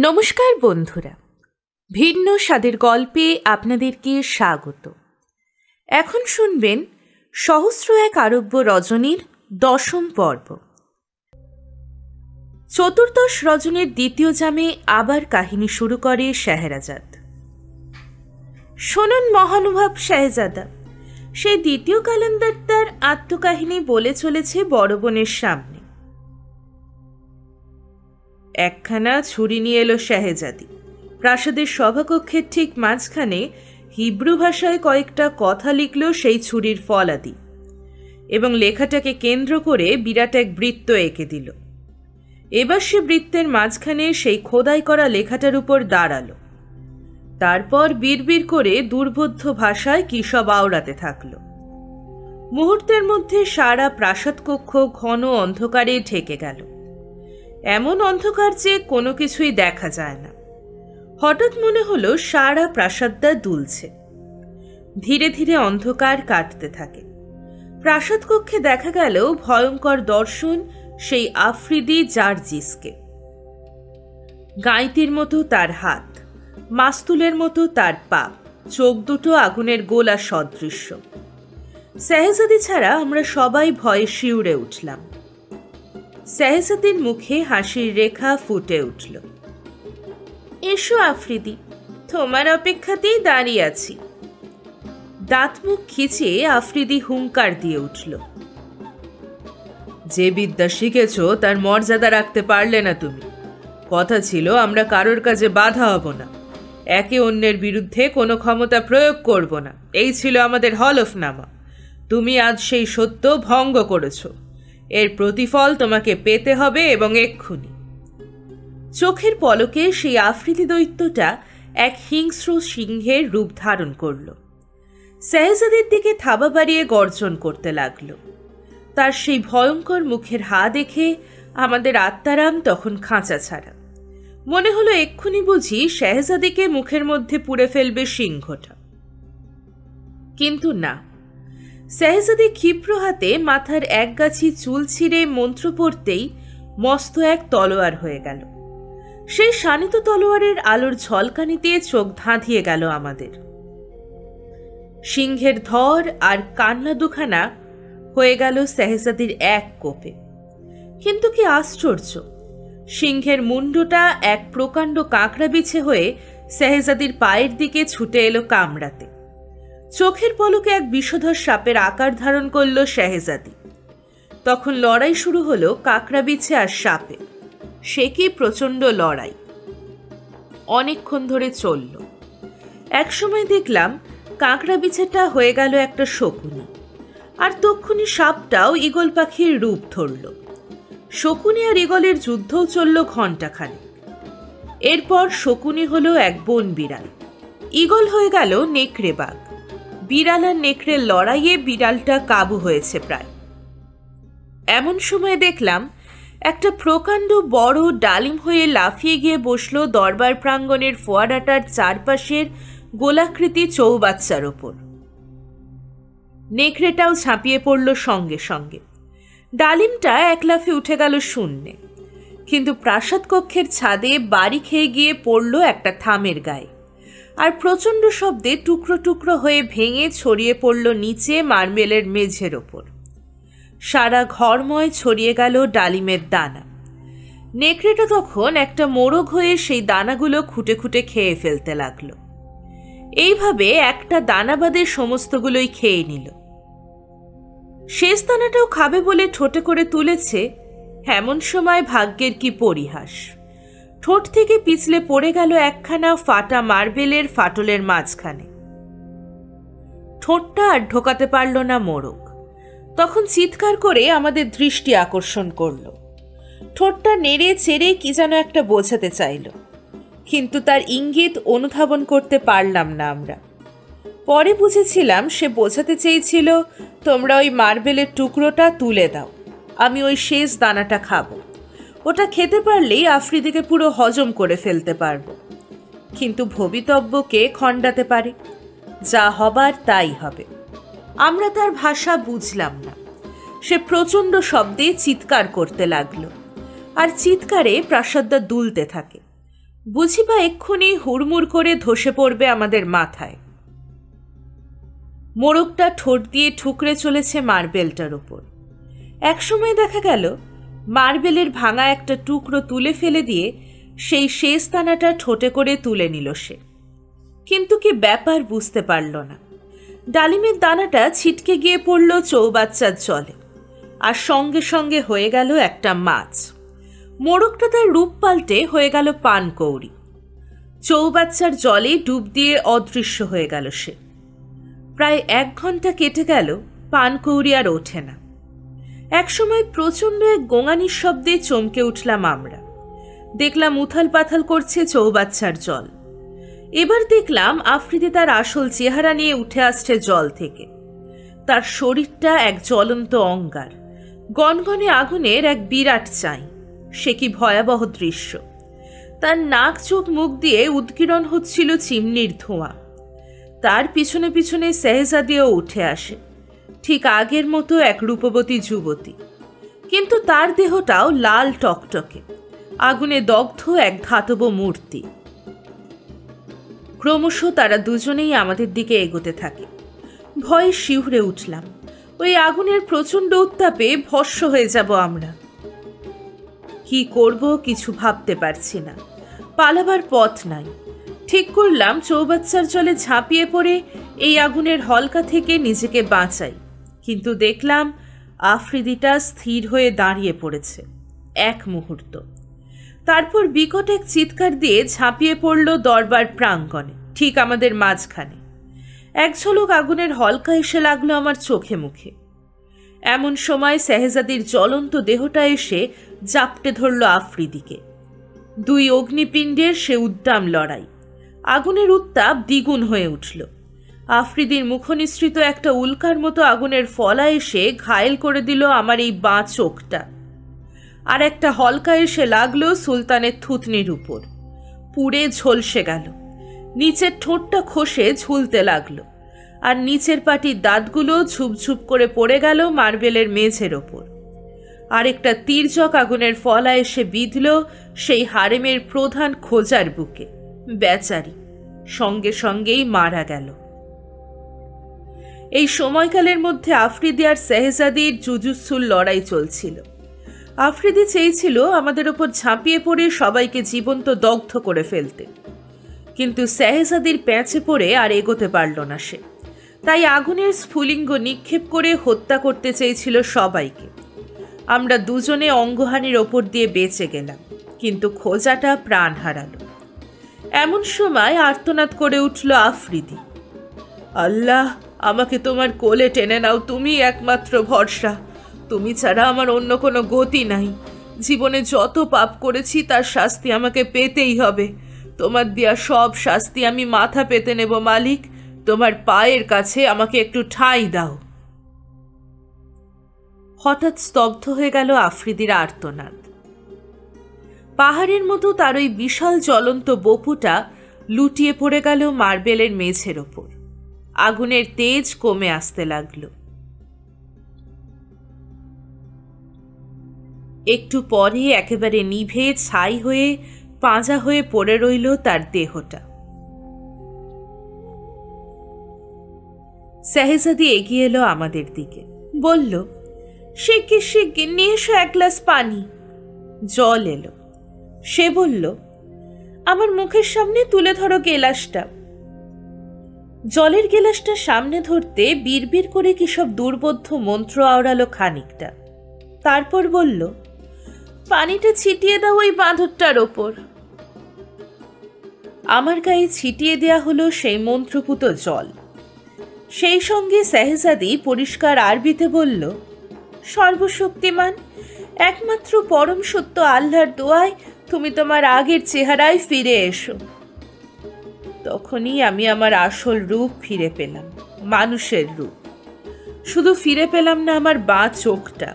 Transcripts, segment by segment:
নমস্কার বন্ধুরা, ভিন্ন স্বাদের গল্পে আপনাদেরকে স্বাগত। এখন শুনবেন সহস্র এক আরব্য রজনীর 10ম পর্ব। চতুর্দশ রজনীর দ্বিতীয় জামে আবার কাহিনী শুরু করে শাহরাজাদ। শুনুন মহানুভব শাহজাদা, সেই দ্বিতীয় কালান্দার তার আত্মকাহিনী বলে চলেছে বড় বোনের সামনে। একখানা ছুরি নিয়ে এলো শাহজাদি। প্রাসাদের সভাকক্ষের ঠিক মাঝখানে হিব্রু ভাষায় কয়েকটা কথা লিখল সেই ছুরির ফলাদি, এবং লেখাটাকে কেন্দ্র করে বিরাট এক বৃত্ত এঁকে দিল। এবার সে বৃত্তের মাঝখানে সেই খোদাই করা লেখাটার উপর দাঁড়ালো। তারপর বিড়বিড় করে দুর্বোধ্য ভাষায় কী সব আওড়াতে থাকল। মুহূর্তের মধ্যে সারা প্রাসাদ কক্ষ ঘন অন্ধকারে ঢেকে গেল। এমন অন্ধকার যে কোনো কিছুই দেখা যায় না। হঠাৎ মনে হলো সারা প্রাসাদটা দুলছে। ধীরে ধীরে অন্ধকার কাটতে থাকে। প্রাসাদ কক্ষে দেখা গেল ভয়ঙ্কর দর্শন সেই আফ্রিদি জার্জিসকে। গাইতির মতো তার হাত, মাস্তুলের মতো তার পা, চোখ দুটো আগুনের গোলা সদৃশ্য। শাহজাদি ছাড়া আমরা সবাই ভয়ে শিউরে উঠলাম। শাহজাদির মুখে হাসির রেখা ফুটে উঠল। এসো আফ্রিদি, তোমার অপেক্ষাতেই দাঁড়িয়ে আছি। দাঁত মুখ খিচে আফ্রিদি হুঙ্কার দিয়ে উঠল। যে বিদ্যা শিখেছ তার মর্যাদা রাখতে পারলে না তুমি। কথা ছিল আমরা কারোর কাজে বাধা হব না, একে অন্যের বিরুদ্ধে কোনো ক্ষমতা প্রয়োগ করব না, এই ছিল আমাদের হলফনামা। তুমি আজ সেই সত্য ভঙ্গ করেছ। এর প্রতিফল তোমাকে পেতে হবে, এবং এক্ষুনি। চোখের পলকে সেই আফ্রিদি দৈত্যটা এক হিংস্র সিংহের রূপ ধারণ করল। শাহজাদির দিকে থাবা বাড়িয়ে গর্জন করতে লাগল। তার সেই ভয়ঙ্কর মুখের হা দেখে আমাদের আত্মারাম তখন খাঁচা ছাড়া। মনে হলো এক্ষুনি বুঝি শাহজাদিকে মুখের মধ্যে পুড়ে ফেলবে সিংহটা। কিন্তু না, শাহজাদি ক্ষিপ্র হাতে মাথার এক গাছি চুল ছিঁড়ে মন্ত্র পড়তেই মস্ত এক তলোয়ার হয়ে গেল। সেই শানিত তলোয়ারের আলোর ঝলকানিতে চোখ ধাঁধিয়ে গেল আমাদের। সিংহের ধর আর কান্না দুখানা হয়ে গেল শাহজাদির এক কোপে। কিন্তু কি আশ্চর্য, সিংহের মুন্ডটা এক প্রকাণ্ড কাঁকড়া বিছে হয়ে শাহজাদির পায়ের দিকে ছুটে এলো কামড়াতে। চোখের পলকে এক বিষধর সাপের আকার ধারণ করল শাহজাদি। তখন লড়াই শুরু হলো কাঁকড়া বিছে আর সাপে। সে কি প্রচণ্ড লড়াই! অনেকক্ষণ ধরে চলল। একসময় দেখলাম কাঁকড়া বিছেটা হয়ে গেল একটা শকুনি, আর তক্ষুনি সাপটাও ঈগল পাখির রূপ ধরল। শকুনি আর ঈগলের যুদ্ধও চলল ঘণ্টাখানেক। এরপর শকুনি হলো এক বন বিড়াল, ঈগল হয়ে গেল নেকড়ে বাঘ। বিড়াল আর নেকড়ের লড়াইয়ে বিড়ালটা কাবু হয়েছে প্রায়। এমন সময় দেখলাম একটা প্রকাণ্ড বড় ডালিম হয়ে লাফিয়ে গিয়ে বসলো দরবার প্রাঙ্গণের ফোয়ারাটার চারপাশের গোলাকৃতি চৌবাচ্চার ওপর। নেকড়েটাও ঝাঁপিয়ে পড়ল সঙ্গে সঙ্গে। ডালিমটা এক লাফে উঠে গেল শূন্যে, কিন্তু প্রাসাদ কক্ষের ছাদে বাড়ি খেয়ে গিয়ে পড়ল একটা থামের গায়ে, আর প্রচণ্ড শব্দে টুকরো টুকরো হয়ে ভেঙে ছড়িয়ে পড়ল নিচে মার্বেলের মেঝের ওপর। সারা ঘরময় ছড়িয়ে গেল ডালিমের দানা। নেকড়েটা তখন একটা মোড়ক হয়ে সেই দানাগুলো খুঁটে খুঁটে খেয়ে ফেলতে লাগলো। এইভাবে একটা দানা বাদে সমস্তগুলোই খেয়ে নিল। শেষ দানাটাও খাবে বলে ঠোঁটে করে তুলেছে, এমন সময় ভাগ্যের কি পরিহাস! ঠোঁট থেকে পিছলে পড়ে গেল একখানা ফাটা মার্বেলের ফাটলের মাঝখানে। ঠোঁটটা আর ঢোকাতে পারল না মোড়ক। তখন চিৎকার করে আমাদের দৃষ্টি আকর্ষণ করল। ঠোঁটটা নেড়ে চেড়ে কি যেন একটা বোঝাতে চাইল, কিন্তু তার ইঙ্গিত অনুধাবন করতে পারলাম না আমরা। পরে বুঝেছিলাম সে বোঝাতে চেয়েছিল, তোমরা ওই মার্বেলের টুকরোটা তুলে দাও, আমি ওই শেষ দানাটা খাবো। ওটা খেতে পারলেই আফ্রিদিকে পুরো হজম করে ফেলতে পারবো। কিন্তু ভবিতব্যকে খণ্ডাতে পারে, যা হবার তাই হবে। আমরা তার ভাষা বুঝলাম না। সে প্রচণ্ড শব্দে চিৎকার করতে লাগলো, আর চিৎকারে প্রাসাদটা দুলতে থাকে। বুঝি বা এক্ষুনি হুড়মুড় করে ধসে পড়বে আমাদের মাথায়। মোড়কটা ঠোঁট দিয়ে ঠুকরে চলেছে মার্বেলটার উপর। একসময় দেখা গেল মার্বেলের ভাঙা একটা টুকরো তুলে ফেলে দিয়ে সেই শেষ দানাটা ঠোঁটে করে তুলে নিল সে। কিন্তু কি ব্যাপার বুঝতে পারল না। ডালিমের দানাটা ছিটকে গিয়ে পড়ল চৌবাচ্চার জলে, আর সঙ্গে সঙ্গে হয়ে গেল একটা মাছ। মোড়কটা তার রূপ পাল্টে হয়ে গেল পানকৌড়ি। চৌবাচ্চার জলে ডুব দিয়ে অদৃশ্য হয়ে গেল সে। প্রায় 1 ঘন্টা কেটে গেল, পানকৌড়ি আর ওঠে না। একসময় প্রচণ্ড এক গোঙানির শব্দে চমকে উঠলাম আমরা। দেখলাম উথাল পাথাল করছে চৌবাচ্চার জল। এবার দেখলাম আফ্রিদি তার আসল চেহারা নিয়ে উঠে আসছে জল থেকে। তার শরীরটা এক জ্বলন্ত অঙ্গার, গনগনে আগুনের এক বিরাট চাই। সে কি ভয়াবহ দৃশ্য! তার নাক চোখ মুখ দিয়ে উদ্গীরণ হচ্ছিল চিমনির ধোঁয়া। তার পিছনে পিছনে শেহজাদিও উঠে আসে, ঠিক আগের মতো এক রূপবতী যুবতী, কিন্তু তার দেহটাও লাল টকটকে, আগুনে দগ্ধ এক ধাতব মূর্তি। ক্রমশ তারা দুজনেই আমাদের দিকে এগোতে থাকে। ভয়ে শিউরে উঠলাম। ওই আগুনের প্রচণ্ড উত্তাপে ভস্ম হয়ে যাব আমরা। কি করব কিছু ভাবতে পারছি না। পালাবার পথ নাই। ঠিক করলাম চৌবাচ্চার জলে ঝাঁপিয়ে পড়ে এই আগুনের হলকা থেকে নিজেকে বাঁচাই। কিন্তু দেখলাম আফ্রিদিটা স্থির হয়ে দাঁড়িয়ে পড়েছে 1 মুহূর্ত। তারপর বিকট এক চিৎকার দিয়ে ঝাঁপিয়ে পড়ল দরবার প্রাঙ্গণে, ঠিক আমাদের মাঝখানে। এক ঝলক আগুনের হলকা এসে লাগলো আমার চোখে মুখে। এমন সময় শেহজাদির জ্বলন্ত দেহটা এসে জাপটে ধরল আফ্রিদিকে। 2 অগ্নিপিণ্ডের সে উদ্দাম লড়াই। আগুনের উত্তাপ দ্বিগুণ হয়ে উঠল। আফ্রিদির মুখনিসৃত একটা উল্কার মতো আগুনের ফলা এসে ঘায়েল করে দিল আমার এই বাঁ চোখটা। আর একটা হলকা এসে লাগলো সুলতানের থুতনির উপর। পুড়ে ঝলসে গেল। নিচের ঠোঁটটা খসে ঝুলতে লাগলো, আর নিচের পাটির দাঁতগুলো ঝুপঝুপ করে পড়ে গেল মার্বেলের মেঝের ওপর। আরেকটা তীর্যক আগুনের ফলা এসে বিঁধল সেই হারেমের প্রধান খোঁজার বুকে। বেচারি সঙ্গে সঙ্গেই মারা গেল। এই সময়কালের মধ্যে আফ্রিদি আর শেহজাদির জুজুৎসুর লড়াই চলছিল। আফ্রিদি চেয়েছিল আমাদের ওপর ঝাঁপিয়ে পড়ে সবাইকে জীবন্ত দগ্ধ করে ফেলতে, কিন্তু শেহজাদির প্যাঁচে পড়ে আর এগোতে পারল না সে। তাই আগুনের স্ফুলিঙ্গ নিক্ষেপ করে হত্যা করতে চেয়েছিল সবাইকে। আমরা দুজনে অঙ্গহানির ওপর দিয়ে বেঁচে গেলাম, কিন্তু খোঁজাটা প্রাণ হারালো। এমন সময় আর্তনাদ করে উঠল আফ্রিদি, আল্লাহ, আমাকে তোমার কোলে টেনে নাও, তুমি একমাত্র ভরসা। তুমি ছাড়া আমার অন্য কোনো গতি নাই। জীবনে যত পাপ করেছি তার শাস্তি আমাকে পেতেই হবে। তোমার দেয়া সব শাস্তি আমি মাথা পেতে নেব মালিক। তোমার পায়ের কাছে আমাকে একটু ঠাঁই দাও। হঠাৎ স্তব্ধ হয়ে গেল আফ্রিদির আর্তনাদ। পাহাড়ের মতো তার ওই বিশাল জ্বলন্ত বপুটা লুটিয়ে পড়ে গেল মার্বেলের মেঝের ওপর। আগুনের তেজ কমে আসতে লাগলো। একটু পরে একেবারে নিভে ছাই হয়ে পাঁজা হয়ে পড়ে রইল তার দেহটা। শেহজাদি এগিয়ে এলো আমাদের দিকে, বলল, শিগগির শিগগির নিয়ে এসো 1 গ্লাস পানি। জল এলো। সে বলল, আমার মুখের সামনে তুলে ধরো গেলাসটা। জলের গেলাসটা সামনে ধরতে বিড়বিড় করে কি সব দুর্বোধ্য মন্ত্র আওড়ালো খানিকটা। তারপর বলল, পানিটা ছিটিয়ে দাও ওই বাঁধরটার ওপর। আমার গায়ে ছিটিয়ে দেয়া হলো সেই মন্ত্রপুত জল। সেই সঙ্গে শেহজাদি পরিষ্কার আরবিতে বলল, সর্বশক্তিমান একমাত্র পরম সত্য আল্লাহর দোয়ায় তুমি তোমার আগের চেহারায় ফিরে এসো। তখনই আমি আমার আসল রূপ ফিরে পেলাম, মানুষের রূপ। শুধু ফিরে পেলাম না আমার বাঁ চোখটা।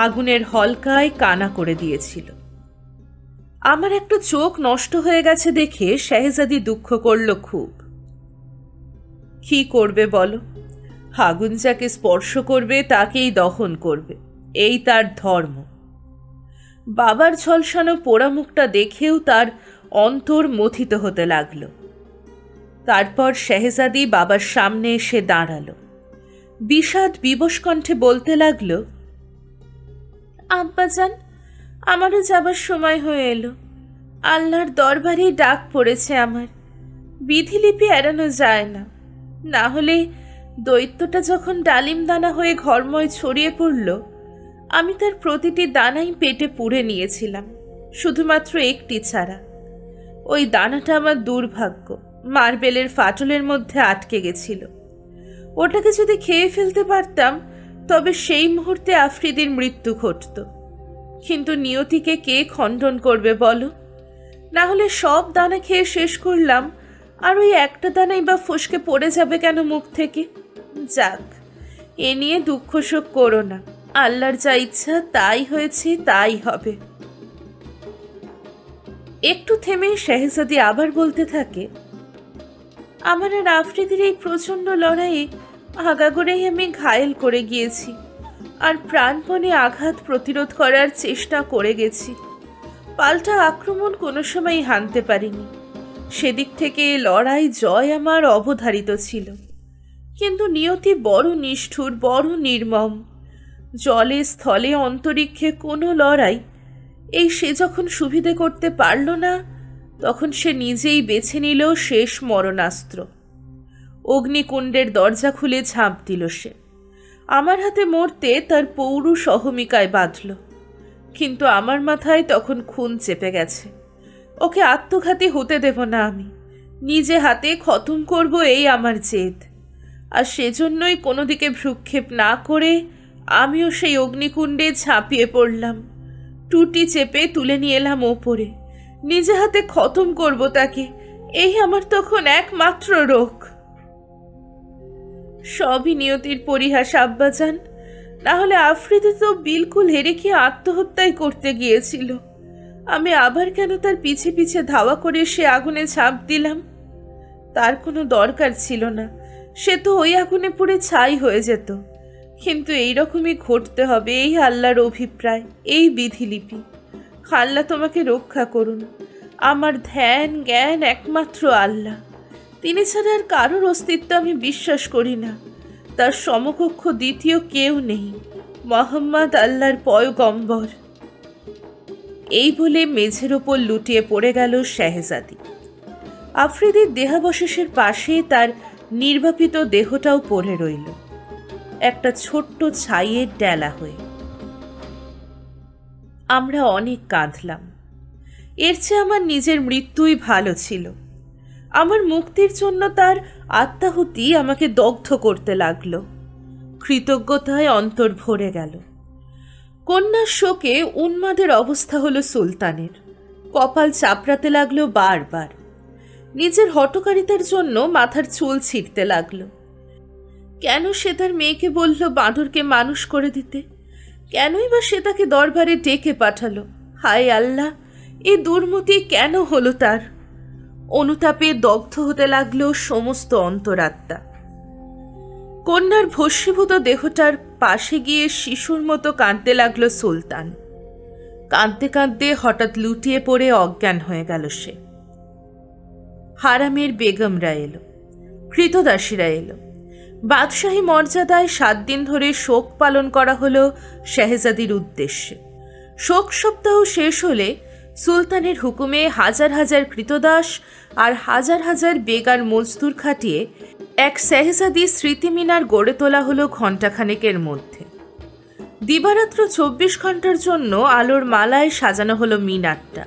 আগুনের হলকায় কানা করে দিয়েছিল। আমার একটা চোখ নষ্ট হয়ে গেছে দেখে শেহজাদি দুঃখ করল খুব। কি করবে বলো? আগুন যাকে স্পর্শ করবে তাকেই দহন করবে, এই তার ধর্ম। বাবার ঝলসানো পোড়া মুখটা দেখেও তার অন্তর মথিত হতে লাগলো। তারপর শেহজাদি বাবার সামনে এসে দাঁড়ালো। বিষাদ বিবশ কণ্ঠে বলতে লাগলো, আব্বাজান, আমারও যাবার সময় হয়ে এলো। আল্লাহর দরবারে ডাক পড়েছে আমার। বিধিলিপি এড়ানো যায় না। না হলে দৈত্যটা যখন ডালিম দানা হয়ে ঘরময় ছড়িয়ে পড়ল, আমি তার প্রতিটি দানাই পেটে পুড়ে নিয়েছিলাম, শুধুমাত্র একটি ছাড়া। ওই দানাটা আমার দুর্ভাগ্য মার্বেলের ফাটলের মধ্যে আটকে গেছিল। ওটাকে যদি খেয়ে ফেলতে পারতাম তবে সেই মুহূর্তে আফ্রিদির মৃত্যু ঘটত। কিন্তু নিয়তিকে কে খণ্ডন করবে বলো? না হলে সব দানা খেয়ে শেষ করলাম, আর ওই একটা দানাই বা ফসকে পড়ে যাবে কেন মুখ থেকে? যাক, এ নিয়ে দুঃখ শোক করো না। আল্লাহর যা ইচ্ছা তাই হয়েছে, তাই হবে। একটু থেমে শেহজাদি আবার বলতে থাকে, আমার আর আফ্রিদির এই প্রচণ্ড লড়াইয়ে আগাগোড়াই আমি ঘায়েল করে গিয়েছি, আর প্রাণপণে আঘাত প্রতিরোধ করার চেষ্টা করে গেছি। পাল্টা আক্রমণ কোনো সময়ই হানতে পারিনি। সেদিক থেকে লড়াই জয় আমার অবধারিত ছিল। কিন্তু নিয়তি বড় নিষ্ঠুর, বড় নির্মম। জলে স্থলে অন্তরিক্ষে কোনো লড়াই এই সে যখন সুবিধে করতে পারল না, তখন সে নিজেই বেছে নিল শেষ মরণাস্ত্র। অগ্নিকুণ্ডের দরজা খুলে ঝাঁপ দিল সে। আমার হাতে মরতে তার পৌরুষ অহমিকায় বাঁধল। কিন্তু আমার মাথায় তখন খুন চেপে গেছে। ওকে আত্মঘাতী হতে দেব না আমি। নিজে হাতে খতম করব, এই আমার জেদ। আর সেজন্যই কোনো দিকে ভ্রুক্ষেপ না করে আমিও সেই অগ্নিকুণ্ডে ঝাঁপিয়ে পড়লাম। টুটি চেপে তুলে নিয়ে এলাম ওপরে। নিজে হাতে খতম করব তাকে, এই আমার তখন একমাত্র রোগ। সবই নিয়তির পরিহাস আব্বাজান। না হলে আফ্রিদি তো বিলকুল হেরে গিয়ে আত্মহত্যাই করতে গিয়েছিল। আমি আবার কেন তার পিছে পিছে ধাওয়া করে সে আগুনে ঝাঁপ দিলাম? তার কোনো দরকার ছিল না। সে তো ওই আগুনে পুড়ে ছাই হয়ে যেত। কিন্তু এইরকমই ঘটতে হবে, এই আল্লাহর অভিপ্রায়, এই বিধিলিপি। আল্লাহ তোমাকে রক্ষা করুন। আমার ধ্যান জ্ঞান একমাত্র আল্লাহ। তিনি ছাড়া আর কারোর অস্তিত্ব আমি বিশ্বাস করি না। তার সমকক্ষ দ্বিতীয় কেউ নেই। মোহাম্মদ আল্লাহর পয়গম্বর। এই বলে মেঝের ওপর লুটিয়ে পড়ে গেল শেহজাদি। আফ্রিদির দেহাবশেষের পাশে তার নির্বাপিত দেহটাও পড়ে রইল, একটা ছোট্ট ছাইয়ের ডেলা হয়ে। আমরা অনেক কাঁদলাম। এর চেয়ে আমার নিজের মৃত্যুই ভালো ছিল। আমার মুক্তির জন্য তার আত্মাহুতি আমাকে দগ্ধ করতে লাগল। কৃতজ্ঞতায় অন্তর ভরে গেল। কন্যার শোকে উন্মাদের অবস্থা হলো সুলতানের। কপাল চাপড়াতে লাগলো বারবার। নিজের হঠকারিতার জন্য মাথার চুল ছিঁড়তে লাগলো। কেন সে তার মেয়েকে বলল বাঁদরকে মানুষ করে দিতে? কেনই বা সে তাকে দরবারে ডেকে পাঠালো? হায় আল্লাহ, এ দুর্মতি কেন হলো তার? অনুতাপে দগ্ধ হতে লাগলো সমস্ত অন্তরাত্মা। কন্যার ভস্মীভূত দেহটার পাশে গিয়ে শিশুর মতো কাঁদতে লাগলো সুলতান। কাঁদতে কাঁদতে হঠাৎ লুটিয়ে পড়ে অজ্ঞান হয়ে গেল সে। হারামের বেগমরা এলো, কৃতদাসীরা এলো। বাদশাহী মর্যাদায় 7 দিন ধরে শোক পালন করা হলো শেহজাদির উদ্দেশ্যে। শোক সপ্তাহ শেষ হলে সুলতানের হুকুমে হাজার হাজার কৃতদাস আর হাজার হাজার বেগার মজদুর খাটিয়ে এক শেহজাদি স্মৃতি মিনার গড়ে তোলা হলো ঘণ্টাখানেকের মধ্যে। দিবারাত্র 24 ঘন্টার জন্য আলোর মালায় সাজানো হলো মিনারটা।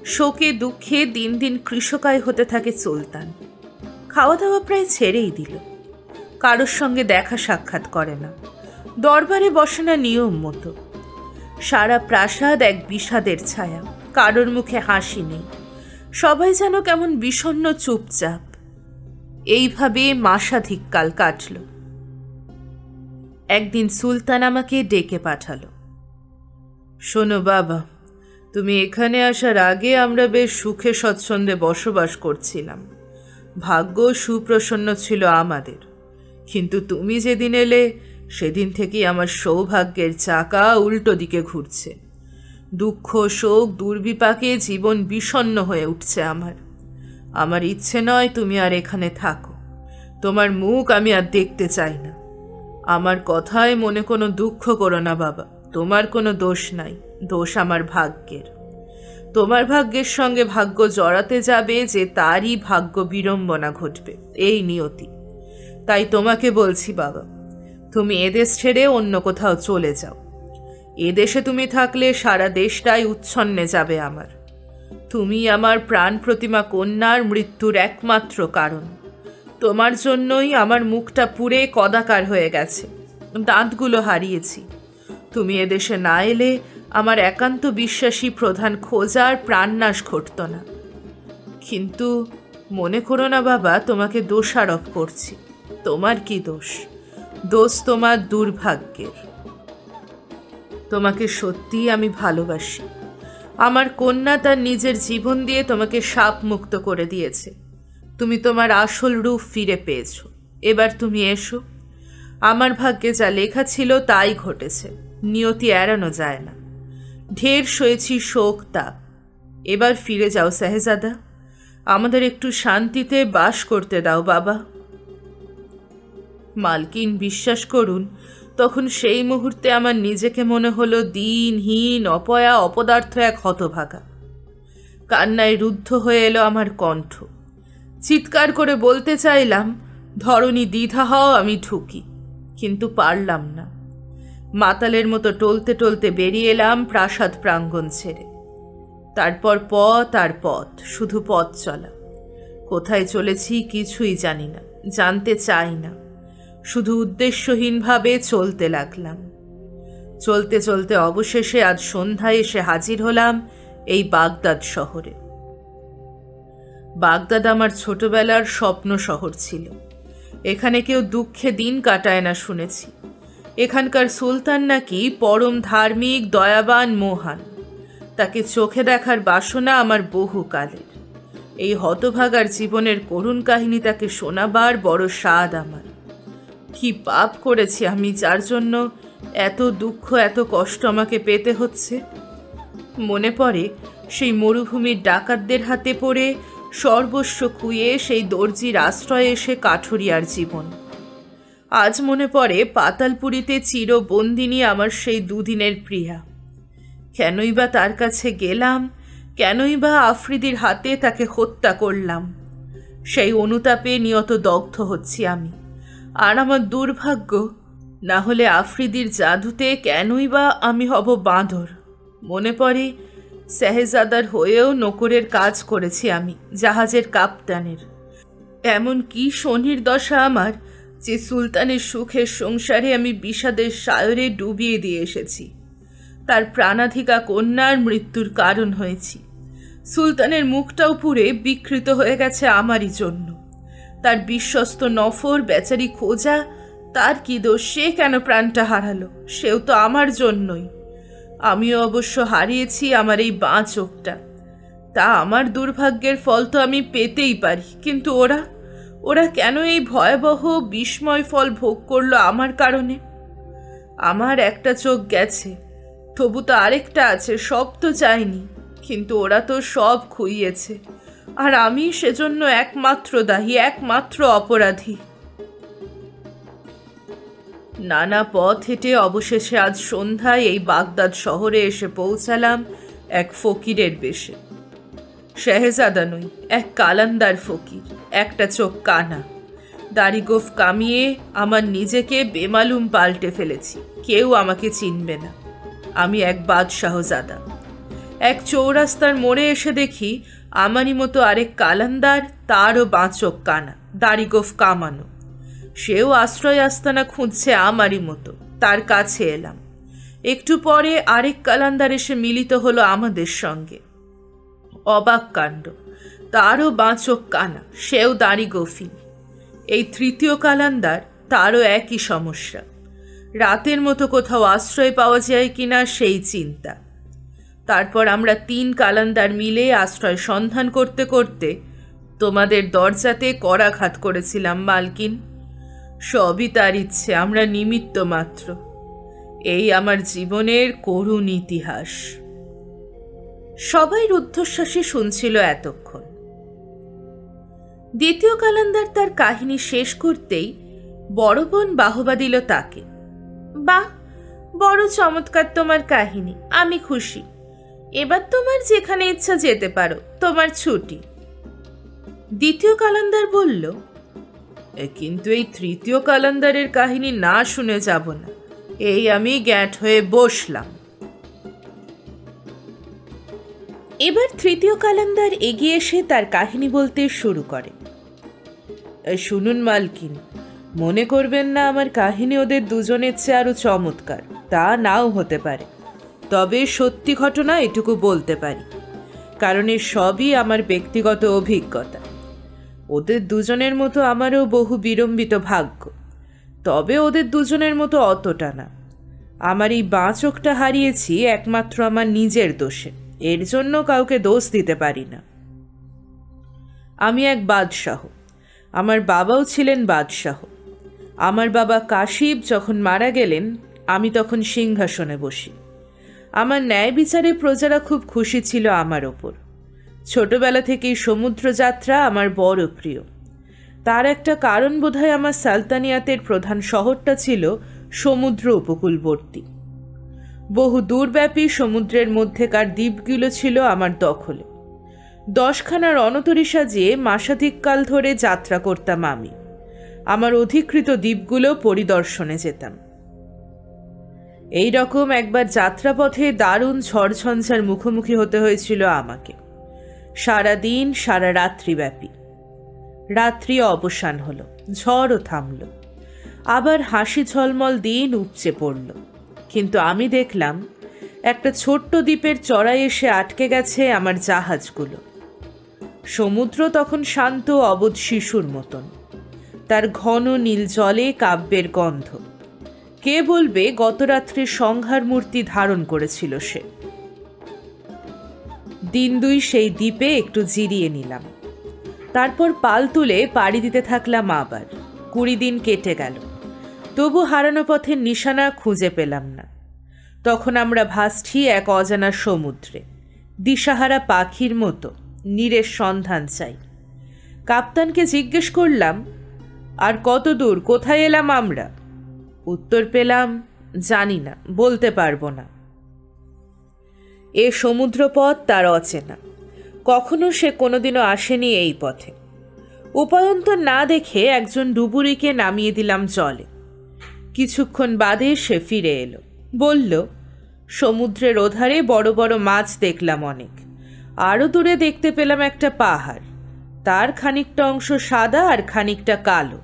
শোকে দুঃখে দিন দিন কৃষকায় হতে থাকে সুলতান। খাওয়া দাওয়া প্রায় ছেড়েই দিল। কারোর সঙ্গে দেখা সাক্ষাৎ করে না। দরবারে বসে না নিয়ম মতো। সারা প্রাসাদ এক বিষাদের ছায়া। কারোর মুখে হাসি নেই। সবাই যেন কেমন বিষণ্ণ চুপচাপ। এইভাবে মাসাধিক কাল কাটল। একদিন সুলতান আমাকে ডেকে পাঠালো। শোনো বাবা, তুমি এখানে আসার আগে আমরা বেশ সুখে স্বচ্ছন্দে বসবাস করছিলাম। ভাগ্য সুপ্রসন্ন ছিল আমাদের। কিন্তু তুমি যেদিন এলে সেদিন থেকেই আমার সৌভাগ্যের চাকা উল্টো দিকে ঘুরছে। দুঃখ শোক দুর্বিপাকে জীবন বিষণ্ণ হয়ে উঠছে আমার। আমার ইচ্ছে নয় তুমি আর এখানে থাকো। তোমার মুখ আমি আর দেখতে চাই না। আমার কথায় মনে কোনো দুঃখ করো না বাবা। তোমার কোনো দোষ নাই, দোষ আমার ভাগ্যের। তোমার ভাগ্যের সঙ্গে ভাগ্য জড়াতে যাবে যে তারই ভাগ্য বিড়ম্বনা ঘটবে, এই নিয়তি। তাই তোমাকে বলছি বাবা, তুমি এদেশ ছেড়ে অন্য কোথাও চলে যাও। এদেশে তুমি থাকলে সারা দেশটাই উচ্ছন্নে যাবে আমার। তুমি আমার প্রাণ প্রতিমা কন্যার মৃত্যুর একমাত্র কারণ। তোমার জন্যই আমার মুখটা পুড়ে কদাকার হয়ে গেছে, দাঁতগুলো হারিয়েছি। তুমি এদেশে না এলে আমার একান্ত বিশ্বাসী প্রধান খোঁজার প্রাণনাশ ঘটত না। কিন্তু মনে করো না বাবা, তোমাকে দোষারোপ করছি। তোমার কি দোষ? দোষ তোমার দুর্ভাগ্যের। তোমাকে সত্যিই আমি ভালোবাসি। আমার কন্যা তার নিজের জীবন দিয়ে তোমাকে শাপ মুক্ত করে দিয়েছে। তুমি তোমার আসল রূপ ফিরে পেয়েছ। এবার তুমি এসো। আমার ভাগ্যে যা লেখা ছিল তাই ঘটেছে, নিয়তি এড়ানো যায় না। ঢের সয়েছি শোক তাপ। এবার ফিরে যাও শাহজাদা, আমাদের একটু শান্তিতে বাস করতে দাও বাবা। মালকিন, বিশ্বাস করুন, তখন সেই মুহূর্তে আমার নিজেকে মনে হলো দিনহীন অপয়া অপদার্থ এক হতভাগা। কান্নায় রুদ্ধ হয়ে এলো আমার কণ্ঠ। চিৎকার করে বলতে চাইলাম, ধরণী দ্বিধা হও, আমি ঢুকি, কিন্তু পারলাম না। মাতালের মতো টলতে টলতে বেরিয়ে এলাম প্রাসাদ প্রাঙ্গণ ছেড়ে। তারপর পথ আর পথ, শুধু পথ চলা। কোথায় চলেছি কিছুই জানি না, জানতে চাই না। শুধু উদ্দেশ্যহীনভাবে চলতে লাগলাম। চলতে চলতে অবশেষে আজ সন্ধ্যায় এসে হাজির হলাম এই বাগদাদ শহরে। বাগদাদ আমার ছোটবেলার স্বপ্ন শহর ছিল। এখানে কেউ দুঃখে দিন কাটায় না শুনেছি। এখানকার সুলতান নাকি পরম ধার্মিক, দয়াবান, মহান। তাকে চোখে দেখার বাসনা আমার বহুকালের। এই হতভাগার জীবনের করুণ কাহিনী তাকে শোনাবার বড় স্বাদ আমার। কি পাপ করেছি আমি, যার জন্য এত দুঃখ এত কষ্ট আমাকে পেতে হচ্ছে। মনে পড়ে সেই মরুভূমির ডাকাতদের হাতে পড়ে সর্বস্ব খুইয়ে সেই দর্জির আশ্রয়ে এসে কাঠুরিয়ার জীবন। আজ মনে পড়ে পাতালপুরীতে চিরবন্দিনী আমার সেই দুদিনের প্রিয়া। কেনই বা তার কাছে গেলাম, কেনই বা আফ্রিদির হাতে তাকে হত্যা করলাম? সেই অনুতাপে নিয়ত দগ্ধ হচ্ছি আমি। আর আমার দুর্ভাগ্য, না হলে আফ্রিদির জাদুতে কেনই বা আমি হব বাঁদর। মনে পড়ে শাহজাদার হয়েও নকরের কাজ করেছি আমি, জাহাজের কাপ্তানের। এমন কি শনির দশা আমার যে সুলতানের সুখের সংসারে আমি বিষাদের সায়রে ডুবিয়ে দিয়ে এসেছি। তার প্রাণাধিকা কন্যার মৃত্যুর কারণ হয়েছি। সুলতানের মুখটাও পুড়ে বিকৃত হয়ে গেছে আমারই জন্য। তার বিশ্বস্ত নফর বেচারি খোঁজা, তার কি দোষ? সে কেন প্রাণটা হারালো? সেও তো আমার জন্যই। আমিও অবশ্য হারিয়েছি আমার এই বাঁ চোখটা। তা আমার দুর্ভাগ্যের ফল তো আমি পেতেই পারি, কিন্তু ওরা কেন এই ভয়াবহ বিস্ময় ফল ভোগ করলো আমার কারণে? আমার একটা চোখ গেছে, তবু তো আরেকটা আছে, সব তো চাইনি, কিন্তু ওরা তো সব খুইয়েছে। আর আমি সেজন্য একমাত্র দায়ী, একমাত্র অপরাধী। নানা পথ হেঁটে অবশেষে আজ সন্ধ্যায় এই বাগদাদ শহরে এসে পৌঁছালাম এক ফকিরের বেশে। শাহজাদা নই, এক কালান্দার ফকির। একটা চোখ কানা, দাড়িগোফ কামিয়ে আমার নিজেকে বেমালুম পাল্টে ফেলেছি। কেউ আমাকে চিনবে না। আমি এক বাদশাহজাদা। এক চৌরাস্তার মোড়ে এসে দেখি আমারই মতো আরেক কালান্দার, তারও বাঁ চোখ কানা, দাড়িগোফ কামানো। সেও আশ্রয় আস্তানা খুঁজছে আমারই মতো। তার কাছে এলাম। একটু পরে আরেক কালান্দার এসে মিলিত হলো আমাদের সঙ্গে। অবাক কাণ্ড, তারও বাঁ চোখ কানা, সেও দাড়িগোফিন। এই তৃতীয় কালান্দার, তারও একই সমস্যা। রাতের মতো কোথাও আশ্রয় পাওয়া যায় কিনা সেই চিন্তা। তারপর আমরা 3 কালান্দার মিলে আশ্রয় সন্ধান করতে করতে তোমাদের দরজাতে করাঘাত করেছিলাম মালকিন। সবই তার ইচ্ছে, আমরা নিমিত্ত মাত্র। এই আমার জীবনের করুণ ইতিহাস। সবাই রুদ্ধশ্বাসে শুনছিল এতক্ষণ। দ্বিতীয় কালান্দার তার কাহিনী শেষ করতেই বড় বোন বাহবা দিল তাকে। বাহ, বড় চমৎকার তোমার কাহিনী, আমি খুশি। এবার তোমার যেখানে ইচ্ছা যেতে পারো, তোমার ছুটি। দ্বিতীয় কালান্দার বলল, কিন্তু এই তৃতীয় কালান্দারের কাহিনী না শুনে যাব না। এই আমি গ্যাঁট হয়ে বসলাম। এবার তৃতীয় কালান্দার এগিয়ে এসে তার কাহিনী বলতে শুরু করে। শুনুন মালকিন, মনে করবেন না আমার কাহিনী ওদের দুজনের চেয়ে আরো চমৎকার, তা নাও হতে পারে। তবে সত্যি ঘটনা এটুকু বলতে পারি, কারণ এর সবই আমার ব্যক্তিগত অভিজ্ঞতা। ওদের দুজনের মতো আমারও বহু বিড়ম্বিত ভাগ্য, তবে ওদের দুজনের মতো অতটা না। আমার এই বাঁ চোখটা হারিয়েছি একমাত্র আমার নিজের দোষে, এর জন্য কাউকে দোষ দিতে পারি না। আমি এক বাদশাহ, আমার বাবাও ছিলেন বাদশাহ। আমার বাবা কাশিব যখন মারা গেলেন, আমি তখন সিংহাসনে বসি। আমার ন্যায় বিচারে প্রজারা খুব খুশি ছিল আমার ওপর। ছোটবেলা থেকেই সমুদ্র যাত্রা আমার বড় প্রিয়। তার একটা কারণ বোধহয় আমার সালতানিয়াতের প্রধান শহরটা ছিল সমুদ্র উপকূলবর্তী। বহু দূরব্যাপী সমুদ্রের মধ্যেকার দ্বীপগুলো ছিল আমার দখলে। 10খানা রণতরী সাজিয়ে মাসাধিককাল ধরে যাত্রা করতাম আমি। আমার অধিকৃত দ্বীপগুলো পরিদর্শনে যেতাম। এই রকম একবার যাত্রাপথে দারুণ ঝড়ঝঞ্ঝার মুখোমুখি হতে হয়েছিল আমাকে। সারা দিন সারা রাত্রিব্যাপী। রাত্রি অবসান হলো, ঝড়ও থামল, আবার হাসি ঝলমল দিন উপচে পড়ল। কিন্তু আমি দেখলাম একটা ছোট্ট দ্বীপের চড়াই এসে আটকে গেছে আমার জাহাজগুলো। সমুদ্র তখন শান্ত অবোধ শিশুর মতন, তার ঘন নীল জলে কাব্যের গন্ধ। কে বলবে গত রাত্রে সংহার মূর্তি ধারণ করেছিল সে। দিন দুই সেই দ্বীপে একটু জিরিয়ে নিলাম, তারপর পাল তুলে পাড়ি দিতে থাকলাম। আবার 20 দিন কেটে গেল, তবু হারানো পথের নিশানা খুঁজে পেলাম না। তখন আমরা ভাসছি এক অজানা সমুদ্রে, দিশাহারা পাখির মতো নীরের সন্ধান চাই। কাপ্তানকে জিজ্ঞেস করলাম, আর কত দূর, কোথায় এলাম আমরা? উত্তর পেলাম, জানি না, বলতে পারবো না। এ সমুদ্রপথ তার অচেনা, কখনো সে কোনোদিনও আসেনি এই পথে। উপায়ন্তর না দেখে একজন ডুবুরিকে নামিয়ে দিলাম জলে। কিছুক্ষণ বাদে সে ফিরে এলো, বলল, সমুদ্রের ওধারে বড় বড় মাছ দেখলাম অনেক। আরও দূরে দেখতে পেলাম একটা পাহাড়, তার খানিকটা অংশ সাদা আর খানিকটা কালো।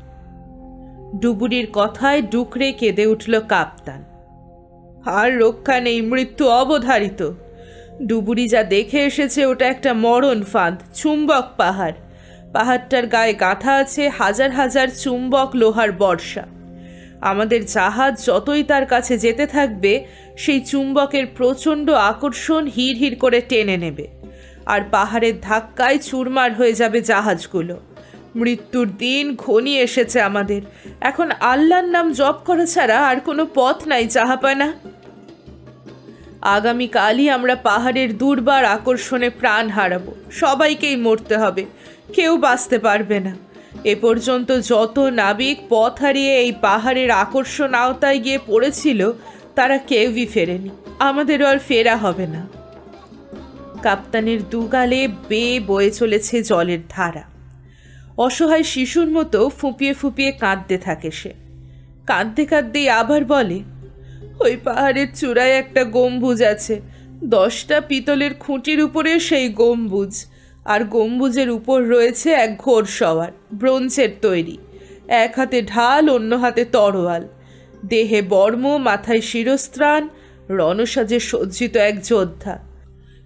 ডুবুরির কথায় ডুকরে কেঁদে উঠল কাপ্তান। আর রক্ষা নেই, মৃত্যু অবধারিত। ডুবুরি যা দেখে এসেছে ওটা একটা মরণ ফাঁদ, চুম্বক পাহাড়। পাহাড়টার গায়ে গাঁথা আছে হাজার হাজার চুম্বক লোহার বর্ষা। আমাদের জাহাজ যতই তার কাছে যেতে থাকবে, সেই চুম্বকের প্রচণ্ড আকর্ষণ হিড় হিড় করে টেনে নেবে, আর পাহাড়ের ধাক্কায় চুরমার হয়ে যাবে জাহাজগুলো। মৃত্যুর দিন ঘনিয়ে এসেছে আমাদের। এখন আল্লাহর নাম জপ করা ছাড়া আর কোনো পথ নাই জাহাপানা। আগামীকালই আমরা পাহাড়ের দুর্বার আকর্ষণে প্রাণ হারাবো। সবাইকেই মরতে হবে, কেউ বাঁচতে পারবে না। এ পর্যন্ত যত নাবিক পথ হারিয়ে এই পাহাড়ের আকর্ষণ আওতায় গিয়ে পড়েছিল, তারা কেউই ফেরেনি। আমাদেরও আর ফেরা হবে না। কাপ্তানের দুগালে বেয়ে বয়ে চলেছে জলের ধারা। অসহায় শিশুর মতো ফুঁপিয়ে ফুঁপিয়ে কাঁদতে থাকে সে। কাঁদতে কাঁদতেই আবার বলে, ওই পাহাড়ের চূড়ায় একটা গম্বুজ আছে, 10টা পিতলের খুঁটির উপরে সেই গম্বুজ, আর গম্বুজের উপর রয়েছে এক ঘোড়সওয়ার, ব্রোঞ্জের তৈরি, এক হাতে ঢাল, অন্য হাতে তরোয়াল, দেহে বর্ম, মাথায় শিরস্ত্রাণ, রণসাজে সজ্জিত এক যোদ্ধা।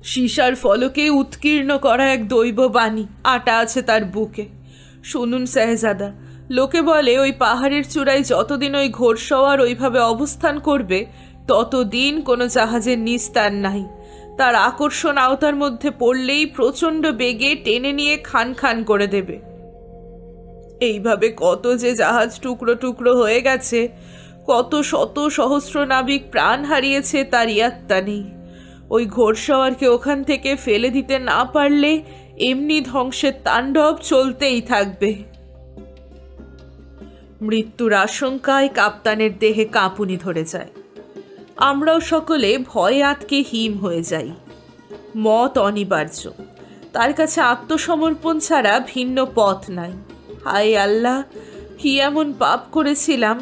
সীসার ফলকে উৎকীর্ণ করা এক দৈব বাণী আটা আছে তার বুকে। শুনুন শাহজাদা, লোকে বলে ওই পাহাড়ের চূড়ায় যতদিন ওই ঘোড়সওয়ার ওইভাবে অবস্থান করবে, ততদিন কোনো জাহাজের নিস্তার নাই। তার আকর্ষণ আওতার মধ্যে পড়লেই প্রচণ্ড বেগে টেনে নিয়ে খান খান করে দেবে। এইভাবে কত যে জাহাজ টুকরো টুকরো হয়ে গেছে, কত শত সহস্র নাবিক প্রাণ হারিয়েছে, তার ইয়াত্তা নেই। ওই ঘোড়সওয়ারকে ওখান থেকে ফেলে দিতে না পারলে এমনি ধ্বংসের তাণ্ডব চলতেই থাকবে। মৃত্যুর আশঙ্কায় কাপ্তানের দেহে কাঁপুনি ধরে যায়। আমরাও সকলে ভয়ে আতকে হিম হয়ে যাই। মত অনিবার্য, তার কাছে আত্মসমর্পণ ছাড়া ভিন্ন পথ নাই। হায় আল্লাহ, কি এমন পাপ করেছিলাম